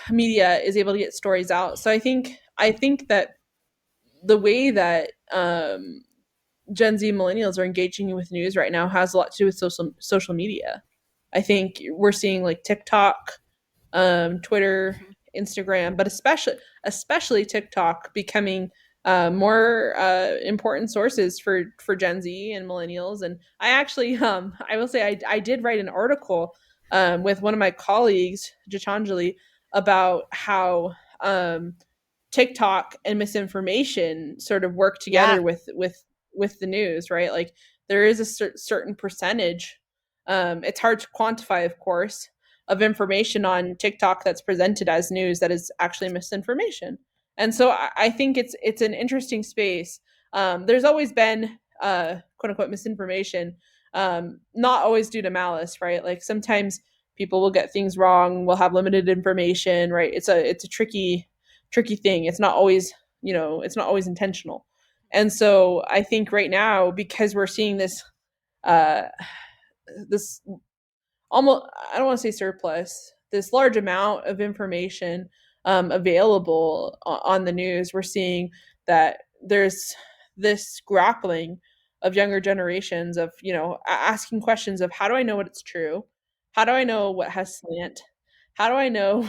media is able to get stories out. So I think that the way that Gen Z millennials are engaging with news right now has a lot to do with social media. I think we're seeing like TikTok, Twitter, Mhm. Instagram, but especially TikTok becoming more important sources for Gen Z and millennials. And I actually, I will say, I did write an article with one of my colleagues, Gitanjali, about how TikTok and misinformation sort of work Yeah. together with the news, right? Like there is a certain percentage. It's hard to quantify, of course, of information on TikTok that's presented as news that is actually misinformation. And so I think it's an interesting space. There's always been quote unquote misinformation, not always due to malice, right? Like sometimes people will get things wrong, will have limited information, right? It's a tricky thing. It's not always intentional. And so I think right now, because we're seeing uh, this almost, I don't want to say surplus, this large amount of information available on the news, we're seeing that there's this grappling of younger generations of, asking questions of how do I know what it's true? How do I know what has slant? How do I know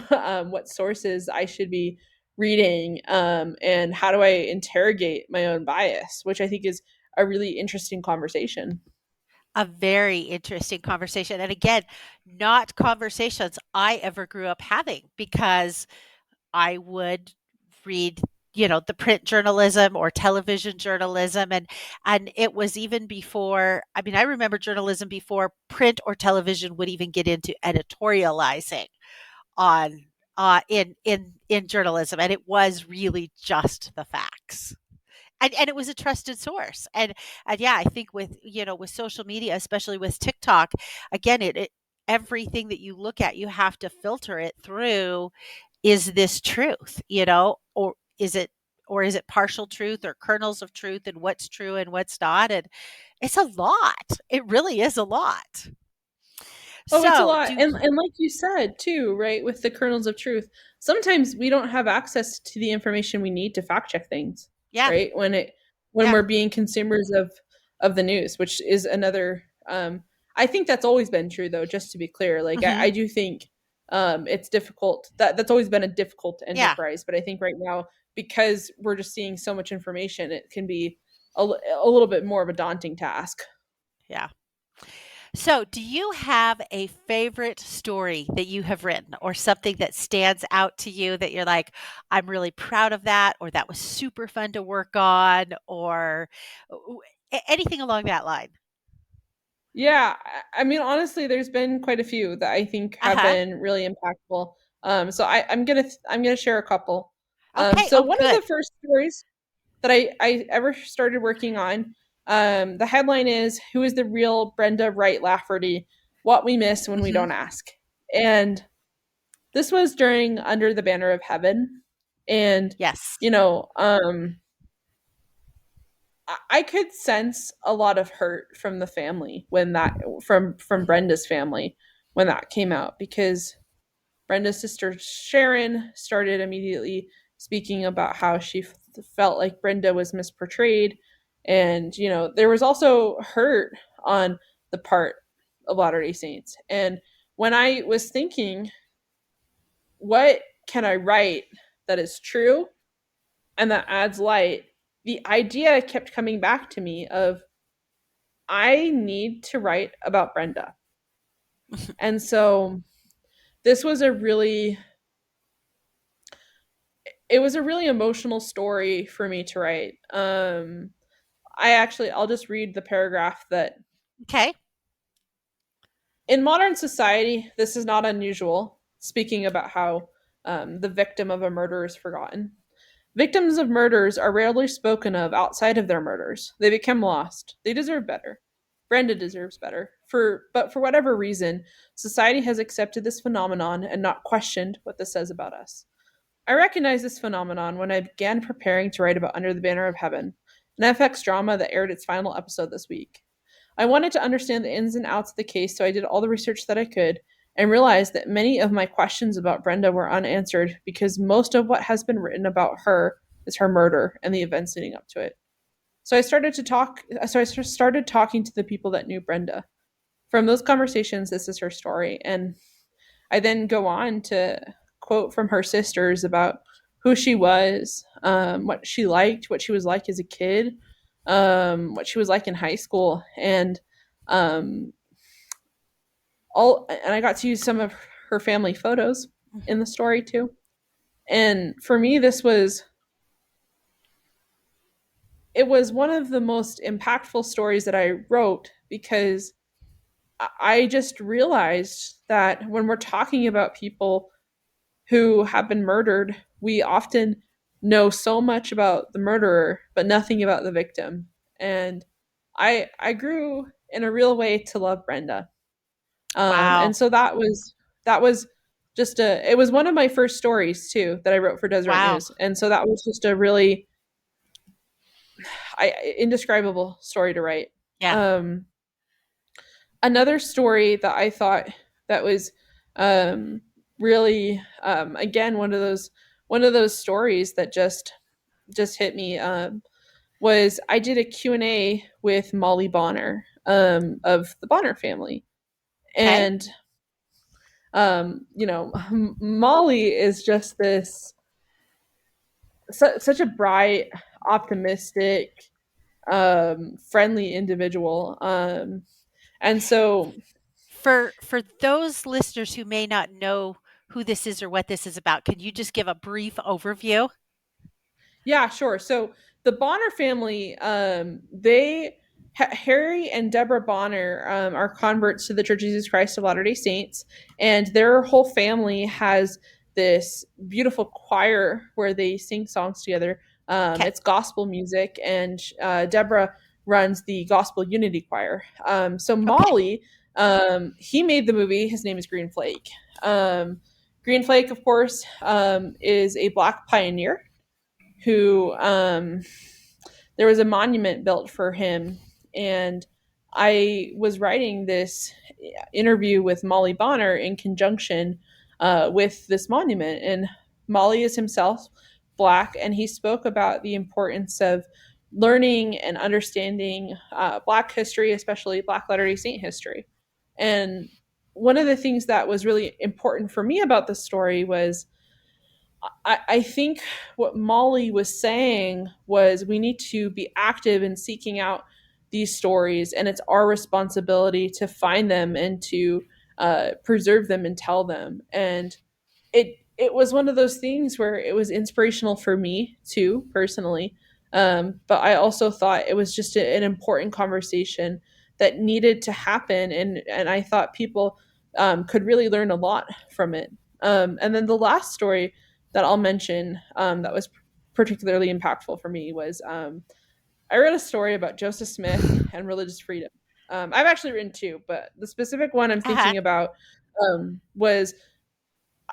what sources I should be reading? And how do I interrogate my own bias? Which I think is a really interesting conversation. A very interesting conversation. And again, not conversations I ever grew up having because I would read, the print journalism or television journalism, and it was even before, I mean, I remember journalism before print or television would even get into editorializing on in journalism, and it was really just the facts. And it was a trusted source. And yeah, I think with, with social media, especially with TikTok, again, it everything that you look at, you have to filter it through, is this truth, or is it partial truth or kernels of truth, and what's true and what's not? And it's a lot. It really is a lot. Oh, it's a So, lot. do And like you said too, right, with the kernels of truth, sometimes we don't have access to the information we need to fact check things, yeah, right? When yeah. we're being consumers of the news, which is another I think that's always been true though, just to be clear. Like Mhm. I do think it's difficult. That's always been a difficult Yeah, enterprise, but I think right now because we're just seeing so much information, it can be a little bit more of a daunting task. yeah. So, do you have a favorite story that you have written or something that stands out to you that you're like, I'm really proud of that, or that was super fun to work on, or anything along that line? Yeah, I mean, honestly, there's been quite a few that I think Uh have huh. been really impactful. So I'm gonna share a couple. Okay. So Oh, one of good. the first stories that I ever started working on, the headline is "Who is the real Brenda Wright Lafferty? What we miss when we Hmm. don't ask." And This was during Under the Banner of Heaven. And, Yes. you know, I could sense a lot of hurt from the family when that from Brenda's family when that came out, because Brenda's sister Sharon started immediately speaking about how she felt like Brenda was misportrayed. And, there was also hurt on the part of Latter day Saints. And when I was thinking, what can I write that is true and that adds light, the idea kept coming back to me of I need to write about Brenda. And so this was a really it was a really emotional story for me to write. I'll just read the paragraph that Okay. in modern society, this is not unusual, speaking about how the victim of a murder is forgotten. Victims of murders are rarely spoken of outside of their murders. They become lost. They deserve better. Brenda deserves better. But for whatever reason, society has accepted this phenomenon and not questioned what this says about us. I recognized this phenomenon when I began preparing to write about Under the Banner of Heaven, an FX drama that aired its final episode this week. I wanted to understand the ins and outs of the case, so I did all the research that I could and realized that many of my questions about Brenda were unanswered because most of what has been written about her is her murder and the events leading up to it. So I started talking to the people that knew Brenda. From those conversations, this is her story, and I then go on to quote from her sisters about who she was, what she liked, what she was like as a kid, what she was like in high school, and um, all. And I got to use some of her family photos in the story too. And for me, it was one of the most impactful stories that I wrote because I just realized that when we're talking about people who have been murdered, we often know so much about the murderer, but nothing about the victim. And I grew in a real way to love Brenda. Wow. And so that was just it was one of my first stories too that I wrote for Deseret Wow. News. And so that was just a really indescribable story to write. Yeah. Um, Another story that I thought that was um, really again one of those stories that just hit me was I did a Q&A with Molly Bonner of the Bonner family. Okay. And Molly is just this such a bright, optimistic, friendly individual. And so For those listeners who may not know who this is or what this is about, could you just give a brief overview? Yeah, sure. So the Bonner family, Harry and Deborah Bonner are converts to the Church of Jesus Christ of Latter Day Saints, and their whole family has this beautiful choir where they sing songs together. Okay. It's gospel music, and Deborah runs the Gospel Unity Choir. So Okay. Molly, he made the movie. His name is Green Flake. Green Flake, of course, is a black pioneer who there was a monument built for him. And I was writing this interview with Molly Bonner in conjunction with this monument. And Molly is himself black, and he spoke about the importance of learning and understanding black history, especially Black Latter day Saint history. And one of the things that was really important for me about this story was I think what Molly was saying was we need to be active in seeking out these stories, and it's our responsibility to find them and to preserve them and tell them. And it was one of those things where it was inspirational for me too, personally. But I also thought it was just an important conversation that needed to happen, and I thought people could really learn a lot from it. And then the last story that I'll mention that was particularly impactful for me was I read a story about Joseph Smith and religious freedom. I've actually written two, but the specific one I'm Uh-huh. thinking about was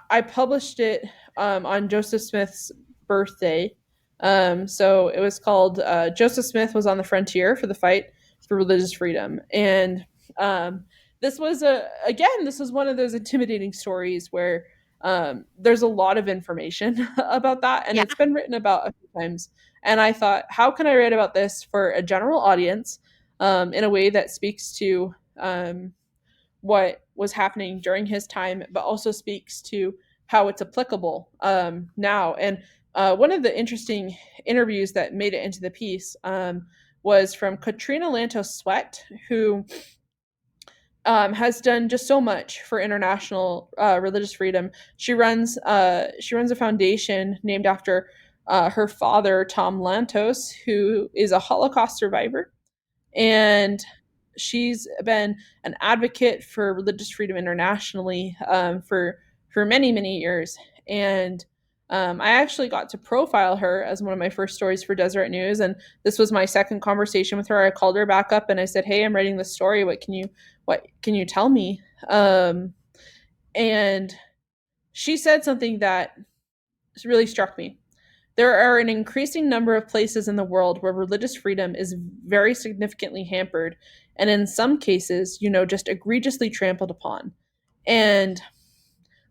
I published it on Joseph Smith's birthday. So it was called Joseph Smith Was on the Frontier for the Fight for Religious Freedom. And um, this was this was one of those intimidating stories where there's a lot of information about that, and Yeah. it's been written about a few times. And I thought, how can I write about this for a general audience in a way that speaks to what was happening during his time, but also speaks to how it's applicable now. And one of the interesting interviews that made it into the piece was from Katrina Lantos Sweat, who has done just so much for international religious freedom. She runs a foundation named after her father, Tom Lantos, who is a Holocaust survivor, and she's been an advocate for religious freedom internationally for many years. And I actually got to profile her as one of my first stories for Deseret News, and this was my second conversation with her. I called her back up and I said, "Hey, I'm writing this story. What can you tell me?" And she said something that really struck me. There are an increasing number of places in the world where religious freedom is very significantly hampered, and in some cases, just egregiously trampled upon. And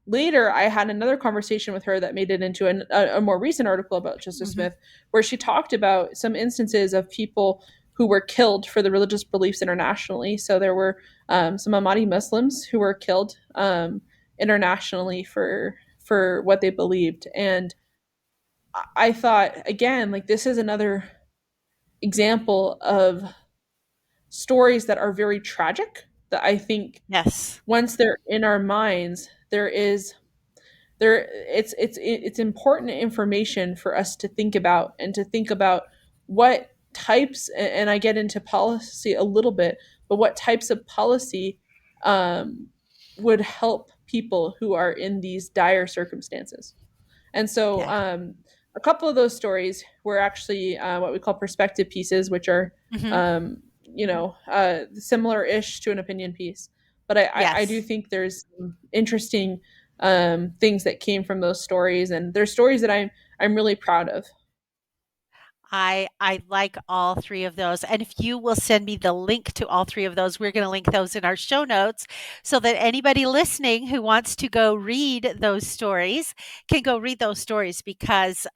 later, I had another conversation with her that made it into a more recent article about Joseph Hmm. Smith, where she talked about some instances of people who were killed for their religious beliefs internationally. So there were some Ahmadi Muslims who were killed internationally for what they believed. And I thought, again, like, this is another example of stories that are very tragic, that I think Yes. once they're in our minds, it's important information for us to think about, and to think about what types, and I get into policy a little bit, but what types of policy um, would help people who are in these dire circumstances. And so Yeah. a couple of those stories were actually what we call perspective pieces, which are, Hmm. similar ish to an opinion piece. But I do Yes. think there's some interesting things that came from those stories. And they're stories that I'm really proud of. I like all three of those. And if you will send me the link to all three of those, we're going to link those in our show notes so that anybody listening who wants to go read those stories can go read those stories, because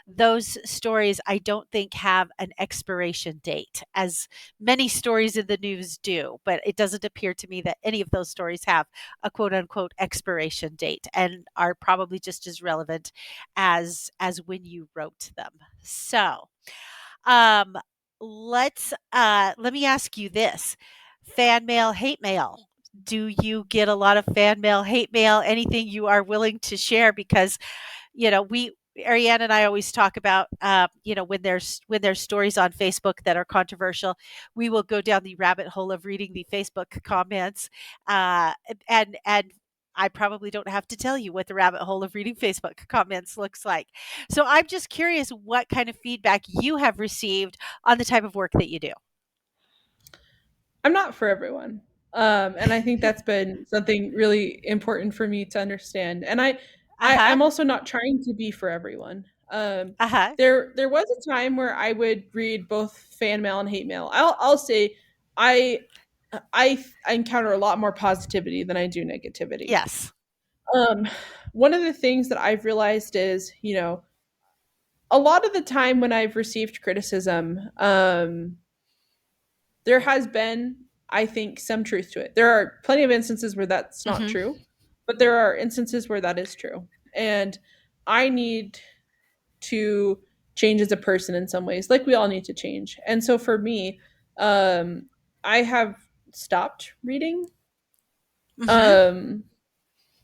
those stories I don't think have an expiration date, as many stories in the news do. But it doesn't appear to me that any of those stories have a quote unquote expiration date and are probably just as relevant as when you wrote them. So, um, let me ask you this: fan mail, hate mail. Do you get a lot of fan mail, hate mail, anything you are willing to share? Because we Ariane and I always talk about, when there's stories on Facebook that are controversial, we will go down the rabbit hole of reading the Facebook comments, uh, and I probably don't have to tell you what the rabbit hole of reading Facebook comments looks like. So I'm just curious what kind of feedback you have received on the type of work that you do. I'm not for everyone. And I think that's been something really important for me to understand. And Uh huh. I'm also not trying to be for everyone. Uh huh. There was a time where I would read both fan mail and hate mail. I'll say I I encounter a lot more positivity than I do negativity. Yes. Um, one of the things that I've realized is, a lot of the time when I've received criticism, there has been, I think, some truth to it. There are plenty of instances where that's not Hmm. true, but there are instances where that is true. And I need to change as a person in some ways, like we all need to change. And so for me, um, I have stopped reading Hmm. um,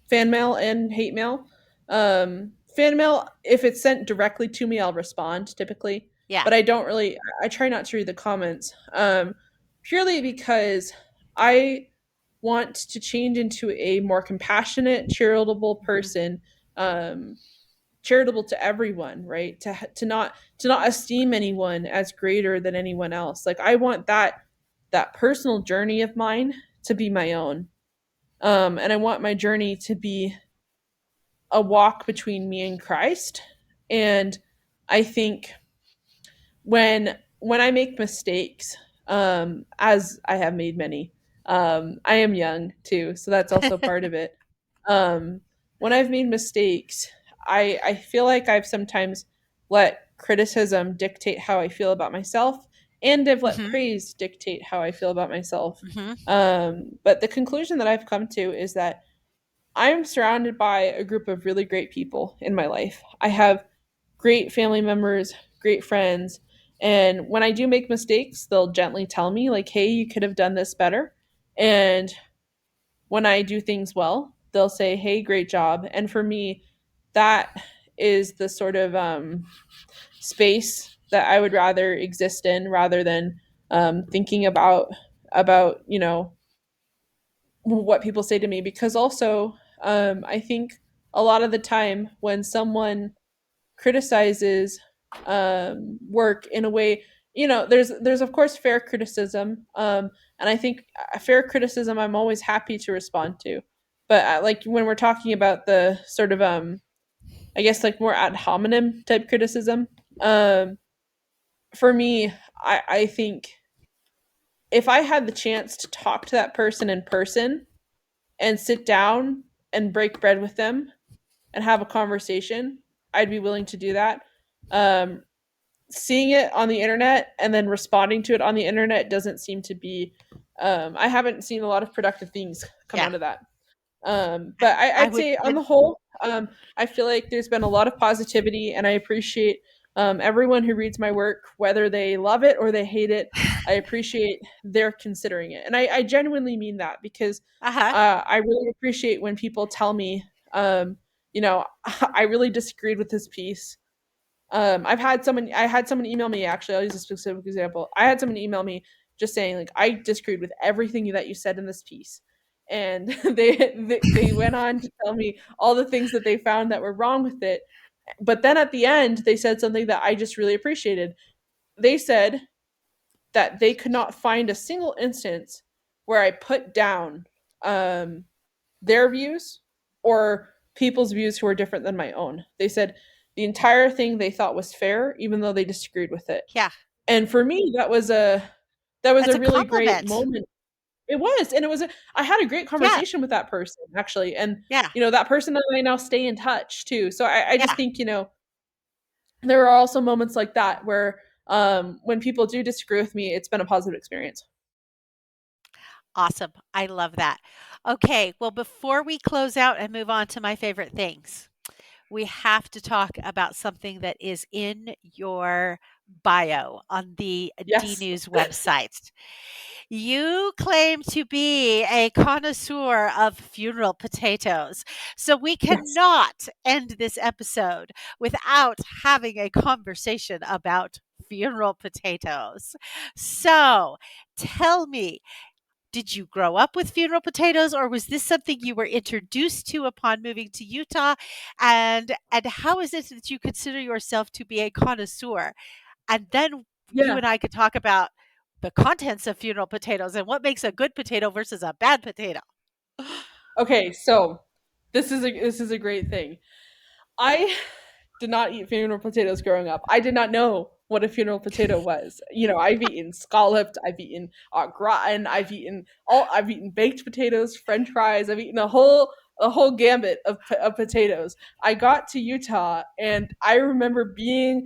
fan mail and hate mail. Fan mail, if it's sent directly to me, I'll respond typically, Yeah. but I don't really. I try not to read the comments, purely because I want to change into a more compassionate, charitable Hmm. person, um, charitable to everyone, right? To not esteem anyone as greater than anyone else. Like, I want that personal journey of mine to be my own, and I want my journey to be a walk between me and Christ. And I think when I make mistakes, as I have made many, I am young too, so that's also part of it. Um, when I've made mistakes, I feel like I've sometimes let criticism dictate how I feel about myself, and I've let Mhm, praise dictate how I feel about myself. mhm, But the conclusion that I've come to is that I'm surrounded by a group of really great people in my life. I have great family members, great friends. And when I do make mistakes, they'll gently tell me, like, hey, you could have done this better. And when I do things well, they'll say, hey, great job. And for me, that is the sort of space that I would rather exist in rather than thinking about what people say to me, because also I think a lot of the time when someone criticizes work in a way, there's of course fair criticism, and I think a fair criticism I'm always happy to respond to, but like when we're talking about the sort of I guess like more ad hominem type criticism, um, for me, I think if I had the chance to talk to that person in person and sit down and break bread with them and have a conversation, I'd be willing to do that. Um, Seeing it on the internet and then responding to it on the internet doesn't seem to be. I haven't seen a lot of productive things come yeah, out of that. I But I I'd would say on I the whole, I feel like there's been a lot of positivity, and I appreciate everyone who reads my work, whether they love it or they hate it. I appreciate their considering it, and I genuinely mean that, because uh-huh, I really appreciate when people tell me, I really disagreed with this piece. I had someone email me, actually, I'll use a specific example. I had someone email me just saying, like, I disagreed with everything that you said in this piece. And they went on to tell me all the things that they found that were wrong with it. But then at the end, they said something that I just really appreciated. They said that they could not find a single instance where I put down um, their views or people's views who are different than my own. They said the entire thing they thought was fair, even though they disagreed with it. yeah, And for me, that was that's a a really great compliment. moment. It was, and I had a great Yeah, conversation with that person, actually, and yeah, that person and I now stay in touch too. So I just yeah, think there are also moments like that where when people do disagree with me, it's been a positive experience. awesome, I love that. Okay, well, before we close out and move on to my favorite things, we have to talk about something that is in your bio on the D Yes. News website. You claim to be a connoisseur of funeral potatoes. So we Yes. cannot end this episode without having a conversation about funeral potatoes. So tell me, did you grow up with funeral potatoes, or was this something you were introduced to upon moving to Utah? And how is it that you consider yourself to be a connoisseur? And then you Yeah. and I could talk about the contents of funeral potatoes and what makes a good potato versus a bad potato. Okay, so this is a great thing. I did not eat funeral potatoes growing up. I did not know what a funeral potato was. I've eaten scalloped, I've eaten gratin, I've eaten baked potatoes, French fries. I've eaten a whole gambit of potatoes. I got to Utah, and I remember being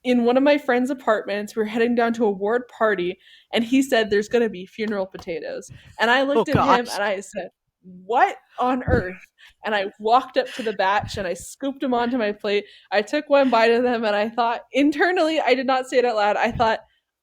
in one of my friend's apartments. We were heading down to a ward party, and he said, "There's going to be funeral potatoes." And I Oh looked at him gosh. and I said, "What on earth?" And I walked up to the batch and I scooped them onto my plate. I took one bite of them, and I thought internally, I did not say it out loud. I thought,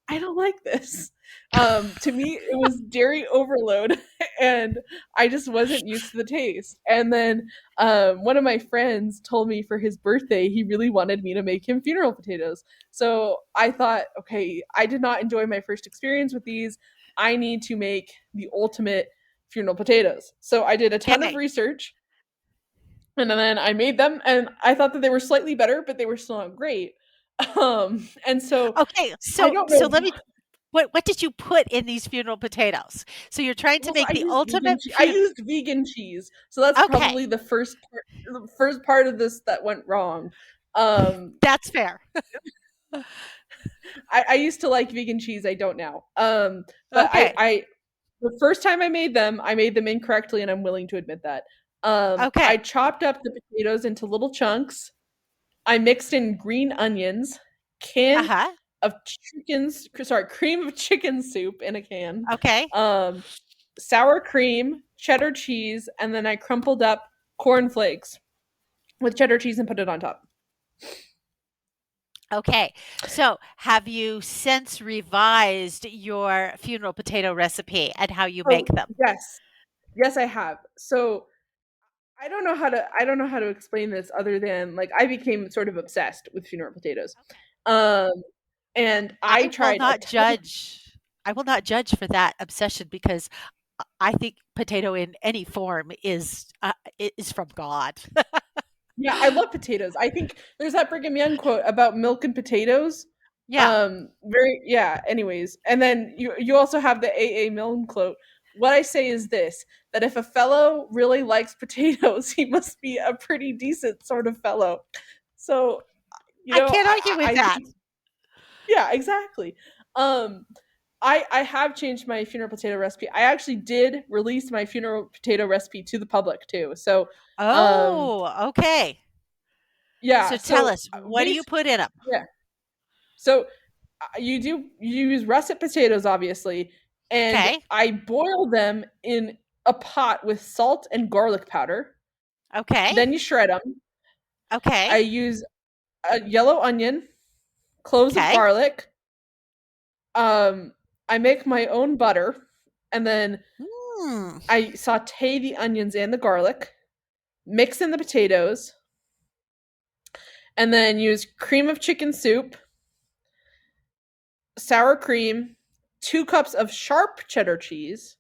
I don't like this. To me, it was dairy overload, and I just wasn't used to the taste. And then one of my friends told me for his birthday, he really wanted me to make him funeral potatoes. So I thought, okay, I did not enjoy my first experience with these. I need to make the ultimate funeral potatoes. So I did a ton of Okay. research, and then I made them, and I thought that they were slightly better, but they were still not great. And so Okay. I So don't so know. let me what did you put in these funeral potatoes? So you're trying to Well, so make I the used ultimate I fun. used vegan cheese, so that's Okay, probably the first part of this that went wrong. Um, that's fair. I used to like vegan cheese. I don't now. But Okay, I the first time I made them incorrectly, and I'm willing to admit that. I okay, chopped up the potatoes into little chunks. I mixed in green onions, can uh-huh, of cream of chicken soup in a can, okay, um, sour cream, cheddar cheese, and then I crumpled up cornflakes with cheddar cheese and put it on top. okay. So have you since revised your funeral potato recipe and how you make Oh them? yes, yes, I have. So I don't know how to explain this other than like I became sort of obsessed with funeral potatoes. Okay. Um, and I I will tried a not ton. judge. I will not judge for that obsession because I think potato in any form is from God. Yeah, I love potatoes. I think there's that Brigham Young quote about milk and potatoes. Yeah, Very yeah. Anyways, and then you also have the A. A. Milne quote. What I say is this: that if a fellow really likes potatoes, he must be a pretty decent sort of fellow. So you I know, can't argue with I that. think yeah, exactly. Um, I have changed my funeral potato recipe. I actually did release my funeral potato recipe to the public too. So um, Oh, okay. yeah, So tell so us, what do you base put in them? yeah. So you use russet potatoes obviously, and Okay, I boil them in a pot with salt and garlic powder. okay, Then you shred them. I okay, use a yellow onion, cloves of okay. garlic. I make my own butter, and then Hmm. I saute the onions and the garlic, mix in the potatoes, and then use cream of chicken soup, sour cream, 2 cups of sharp cheddar cheese,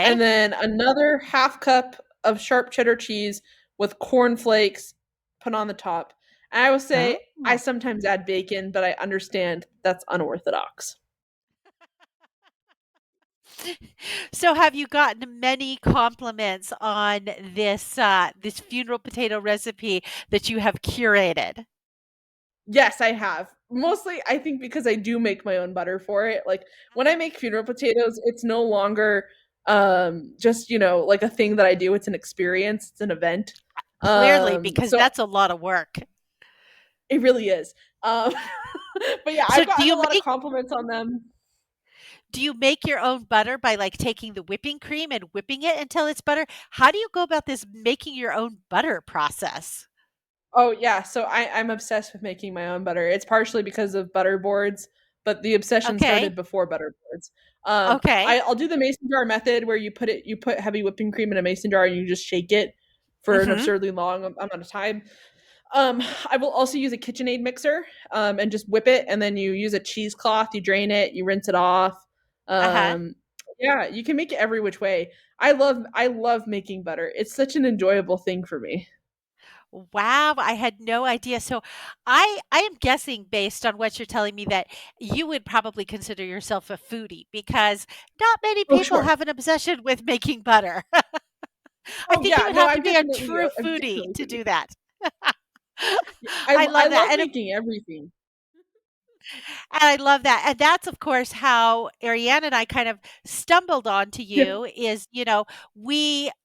and Okay. then another half cup of sharp cheddar cheese with cornflakes put on the top. And I will say I Oh. sometimes add bacon, but I understand that's unorthodox. So have you gotten many compliments on this funeral potato recipe that you have curated? Yes, I have. Mostly, I think because I do make my own butter for it. Like when I make funeral potatoes, it's no longer just, like a thing that I do. It's an experience, it's an event. Clearly, because So that's a lot of work. it really is. Um but yeah, So I've gotten a lot of compliments on them. do you make your own butter by, like, taking the whipping cream and whipping it until it's butter? How do you go about this making your own butter process? Oh yeah, so I'm obsessed with making my own butter. It's partially because of butter boards, but the obsession Okay. started before butter boards. Okay. I'll do the mason jar method where you put heavy whipping cream in a mason jar and you just shake it for an Mhm. absurdly long amount of time. I will also use a KitchenAid mixer and just whip it, and then you use a cheesecloth, you drain it, you rinse it off. Uh-huh. Um, yeah, you can make it every which way. I love making butter. It's such an enjoyable thing for me. Wow, I had no idea. So I am guessing based on what you're telling me that you would probably consider yourself a foodie because not many Oh people sure. have an obsession with making butter. I Oh think you yeah, would no, have to be a true I'm foodie definitely to foodie. do that. I I I love that. love And making everything. I love that. And that's, of course, how Ariane and I kind of stumbled onto Yeah. you is,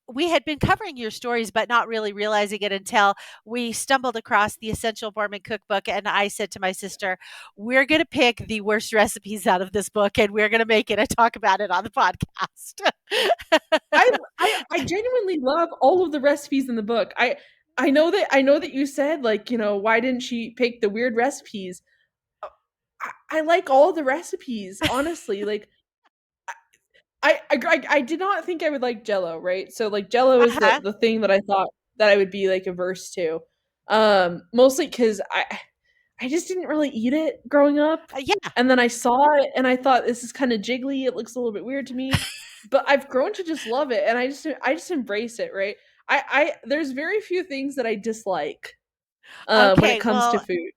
we had been covering your stories, but not really realizing it until we stumbled across the Essential Mormon Cookbook. And I said to my sister, we're going to pick the worst recipes out of this book and we're going to make it and talk about it on the podcast. I I genuinely love all of the recipes in the book. I know that you said like, why didn't she pick the weird recipes? I like all the recipes, honestly. Like I did not think I would like Jello, right? So like Jello is Uh-huh. the thing that I thought that I would be like averse to. Mostly cuz I just didn't really eat it growing up. Yeah. And then I saw it and I thought this is kind of jiggly. It looks a little bit weird to me. But I've grown to just love it and I just embrace it, right? I there's very few things that I dislike when it Okay. comes to Well, food.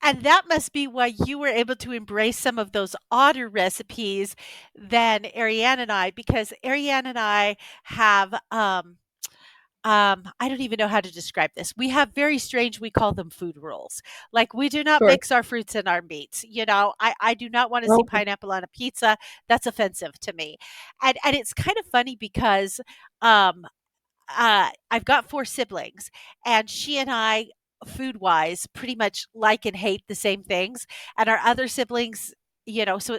And that must be why you were able to embrace some of those odder recipes than Ariane and I, because Ariane and I have, I don't even know how to describe this. We have very strange, we call them food rules. Like, we do not Sure. mix our fruits and our meats. I do not want to see Okay. pineapple on a pizza. That's offensive to me. And it's kind of funny because um, I've got 4 siblings, and she and I, food-wise, pretty much like and hate the same things, and our other siblings, so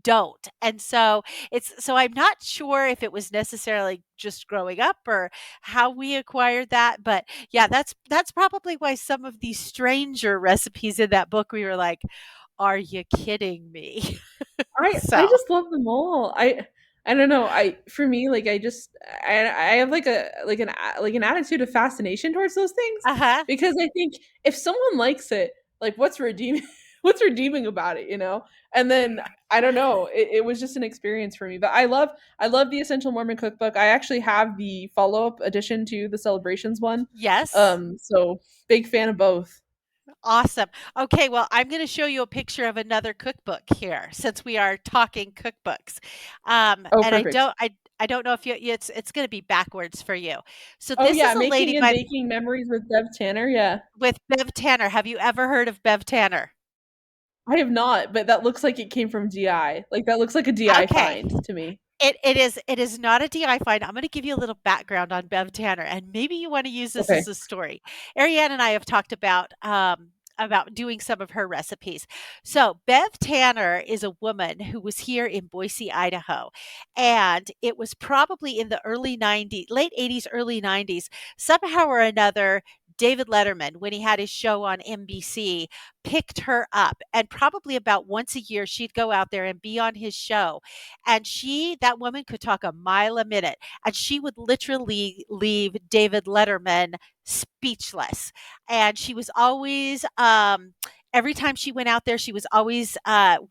don't. And so I'm not sure if it was necessarily just growing up or how we acquired that, but yeah, that's probably why some of these stranger recipes in that book, we were like, "Are you kidding me?" I So just love them all. I don't know. I for me like I have like like an attitude of fascination towards those things Uh-huh. because I think if someone likes it, like what's redeeming what's redeeming about it, you know? And then I don't know, it was just an experience for me. But I love the Essential Mormon Cookbook. I actually have the follow-up edition to the Celebrations one. Yes. So big fan of both. Awesome. Okay, well, I'm going to show you a picture of another cookbook here since we are talking cookbooks. Oh, And perfect. I don't know if it's going to be backwards for you. So Oh this yeah, is a making lady and by baking memories with Bev Tanner. Yeah. with Bev Tanner. Have you ever heard of Bev Tanner? I have not, but that looks like it came from DI. Like that looks like a DI Okay. find to me. It is not a DI find. I'm gonna give you a little background on Bev Tanner, and maybe you wanna use this Okay. as a story. Ariane and I have talked about doing some of her recipes. So, Bev Tanner is a woman who was here in Boise, Idaho, and it was probably in the early '90s, late '80s, early '90s, somehow or another, David Letterman, when he had his show on NBC, picked her up, and probably about once a year, she'd go out there and be on his show, and that woman could talk a mile a minute, and she would literally leave David Letterman speechless. And she was always, every time she went out there, she was always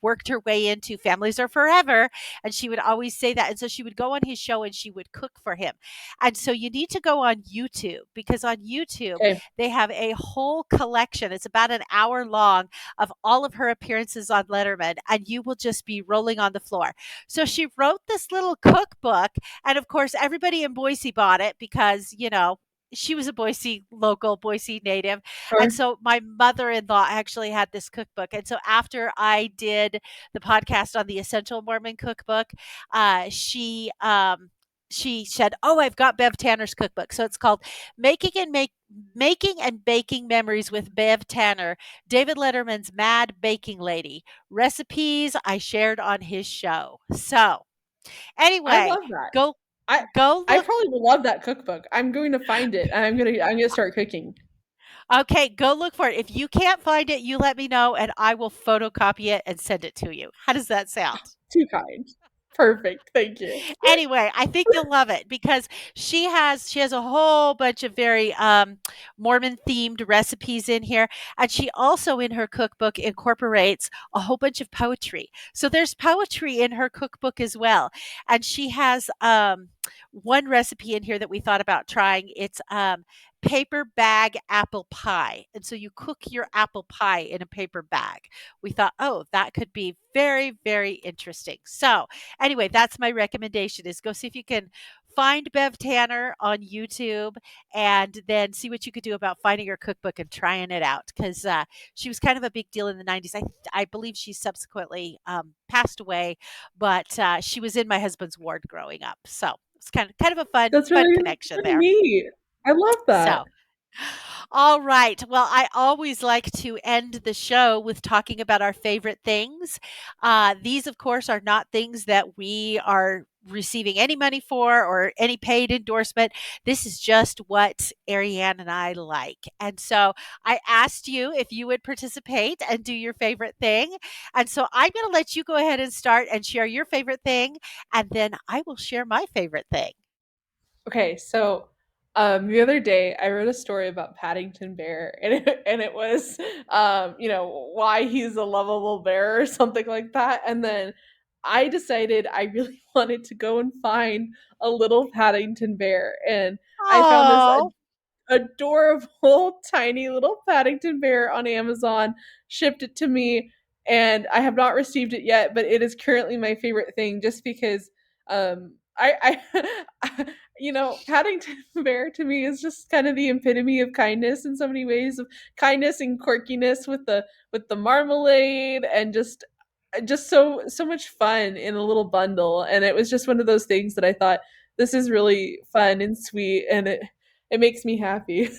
worked her way into Families Are Forever. And she would always say that. And so she would go on his show and she would cook for him. And so you need to go on YouTube, because on YouTube, Okay. they have a whole collection. It's about an hour long of all of her appearances on Letterman, and you will just be rolling on the floor. So she wrote this little cookbook, and of course, everybody in Boise bought it because, she was a Boise local, Boise native. And Sure. so my mother in law actually had this cookbook. And so after I did the podcast on the Essential Mormon Cookbook, she said, "Oh, I've got Bev Tanner's cookbook." So it's called Making and Baking Memories with Bev Tanner, David Letterman's Mad Baking Lady. Recipes I shared on his show. So, I anyway, love that. go I go I look. probably would love that cookbook. I'm going to find it and I'm gonna start cooking. Okay, go look for it. If you can't find it, you let me know and I will photocopy it and send it to you. How does that sound? Too kind. Perfect. Thank you. Anyway, I think you'll love it because she has a whole bunch of very Mormon themed recipes in here, and she also in her cookbook incorporates a whole bunch of poetry. So there's poetry in her cookbook as well, and she has one recipe in here that we thought about trying. It's paper bag apple pie, and so you cook your apple pie in a paper bag. We thought, oh, that could be very, very interesting. So anyway, that's my recommendation, is go see if you can find Bev Tanner on YouTube, and then see what you could do about finding her cookbook and trying it out, because she was kind of a big deal in the '90s. I believe she subsequently passed away, but she was in my husband's ward growing up. So it's kind of a That's fun really connection really there. neat. I love that. So all right. Well, I always like to end the show with talking about our favorite things. These, of course, are not things that we are receiving any money for or any paid endorsement. This is just what Ariane and I like. And so I asked you if you would participate and do your favorite thing. And so I'm going to let you go ahead and start and share your favorite thing. And then I will share my favorite thing. Okay, so the other day I wrote a story about Paddington Bear and it was you know, why he's a lovable bear or something like that. And then I decided I really wanted to go and find a little Paddington Bear and I found this Oh, adorable tiny little Paddington bear on Amazon, shipped it to me, and I have not received it yet, but it is currently my favorite thing just because I Paddington Bear to me is just kind of the epitome of kindness in so many ways, of kindness and quirkiness with the marmalade, and just so much fun in a little bundle. And it was just one of those things that I thought, this is really fun and sweet, and it makes me happy.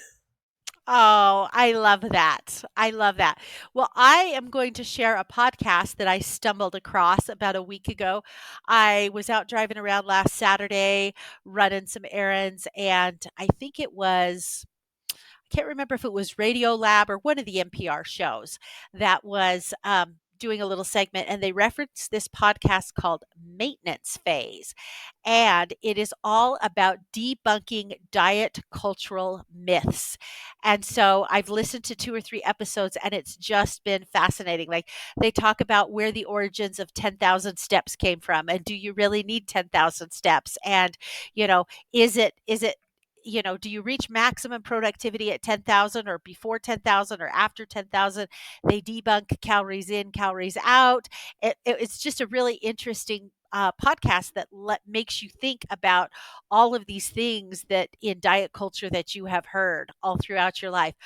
Oh, I love that. I love that. Well, I am going to share a podcast that I stumbled across about a week ago. I was out driving around last Saturday, running some errands, and I think it was, I can't remember if it was Radio Lab or one of the NPR shows that was doing a little segment, and they referenced this podcast called Maintenance Phase. And it is all about debunking diet cultural myths. And so I've listened to two or three episodes, and it's just been fascinating. Like, they talk about where the origins of 10,000 steps came from, and do you really need 10,000 steps? And, you know, is it do you reach maximum productivity at 10,000 or before 10,000 or after 10,000? They debunk calories in, calories out. It's just a really interesting podcast that makes you think about all of these things that in diet culture that you have heard all throughout your life.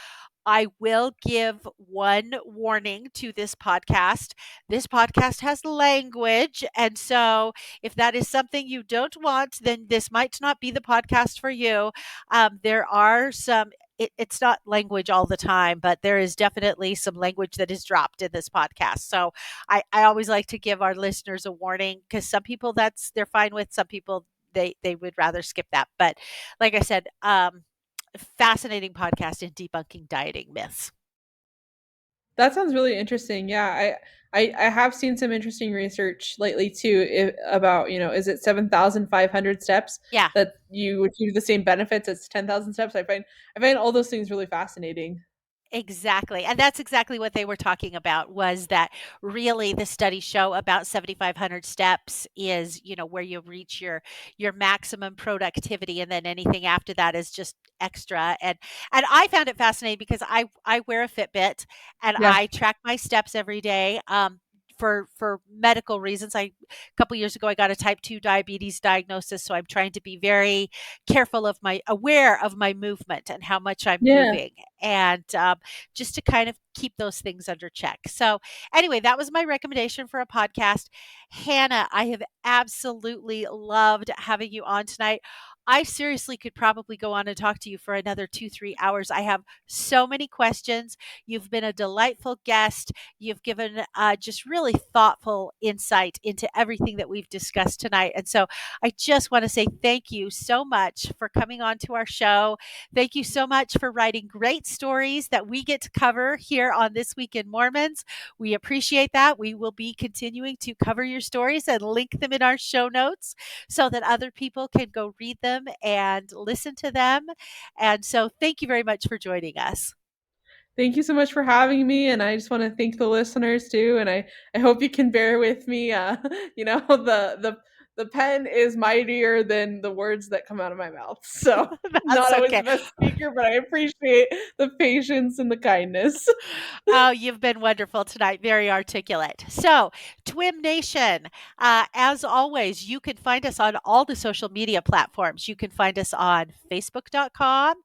I will give one warning to this podcast. This podcast has language. And so, if that is something you don't want, then this might not be the podcast for you. There are some, it's not language all the time, but there is definitely some language that is dropped in this podcast. So, I always like to give our listeners a warning, because some people they're fine with, some people they would rather skip that. But like I said, fascinating podcast in debunking dieting myths. That sounds really interesting. Yeah, I have seen some interesting research lately too, about, is it 7,500 steps Yeah. that you achieve the same benefits as 10,000 steps? I find all those things really fascinating. Exactly. And that's exactly what they were talking about, was that really the studies show about 7,500 steps is, where you reach your maximum productivity, and then anything after that is just extra. And I found it fascinating because I wear a Fitbit, and Yeah. I track my steps every day. For medical reasons, a couple years ago I got a type 2 diabetes diagnosis, so I'm trying to be very careful of my aware of my movement and how much I'm Yeah. moving, and just to kind of keep those things under check. So, anyway, that was my recommendation for a podcast. Hannah, I have absolutely loved having you on tonight. I seriously could probably go on and talk to you for another 2, 3 hours. I have so many questions. You've been a delightful guest. You've given just really thoughtful insight into everything that we've discussed tonight. And so I just want to say thank you so much for coming on to our show. Thank you so much for writing great stories that we get to cover here on This Week in Mormons. We appreciate that. We will be continuing to cover your stories and link them in our show notes so that other people can go read them and listen to them. And so thank you very much for joining us. Thank you so much for having me, and I just want to thank the listeners too. And I hope you can bear with me. The pen is mightier than the words that come out of my mouth. So That's not always okay. the best speaker, but I appreciate the patience and the kindness. Oh, you've been wonderful tonight. Very articulate. So, Twim Nation, as always, you can find us on all the social media platforms. You can find us on Facebook.com.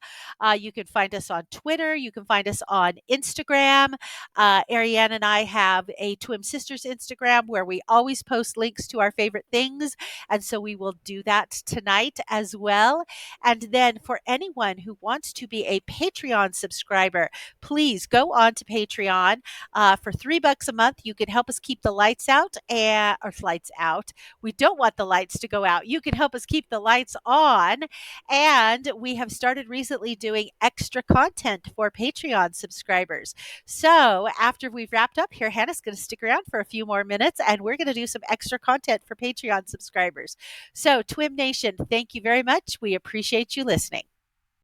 You can find us on Twitter. You can find us on Instagram. Ariane and I have a Twim Sisters Instagram where we always post links to our favorite things. And so we will do that tonight as well. And then for anyone who wants to be a Patreon subscriber, please go on to Patreon. For $3 a month, you can help us keep the lights out, or lights out. We don't want the lights to go out. You can help us keep the lights on. And we have started recently doing extra content for Patreon subscribers. So after we've wrapped up here, Hannah's going to stick around for a few more minutes, and we're going to do some extra content for Patreon subscribers. So, Twim Nation, thank you very much. We appreciate you listening.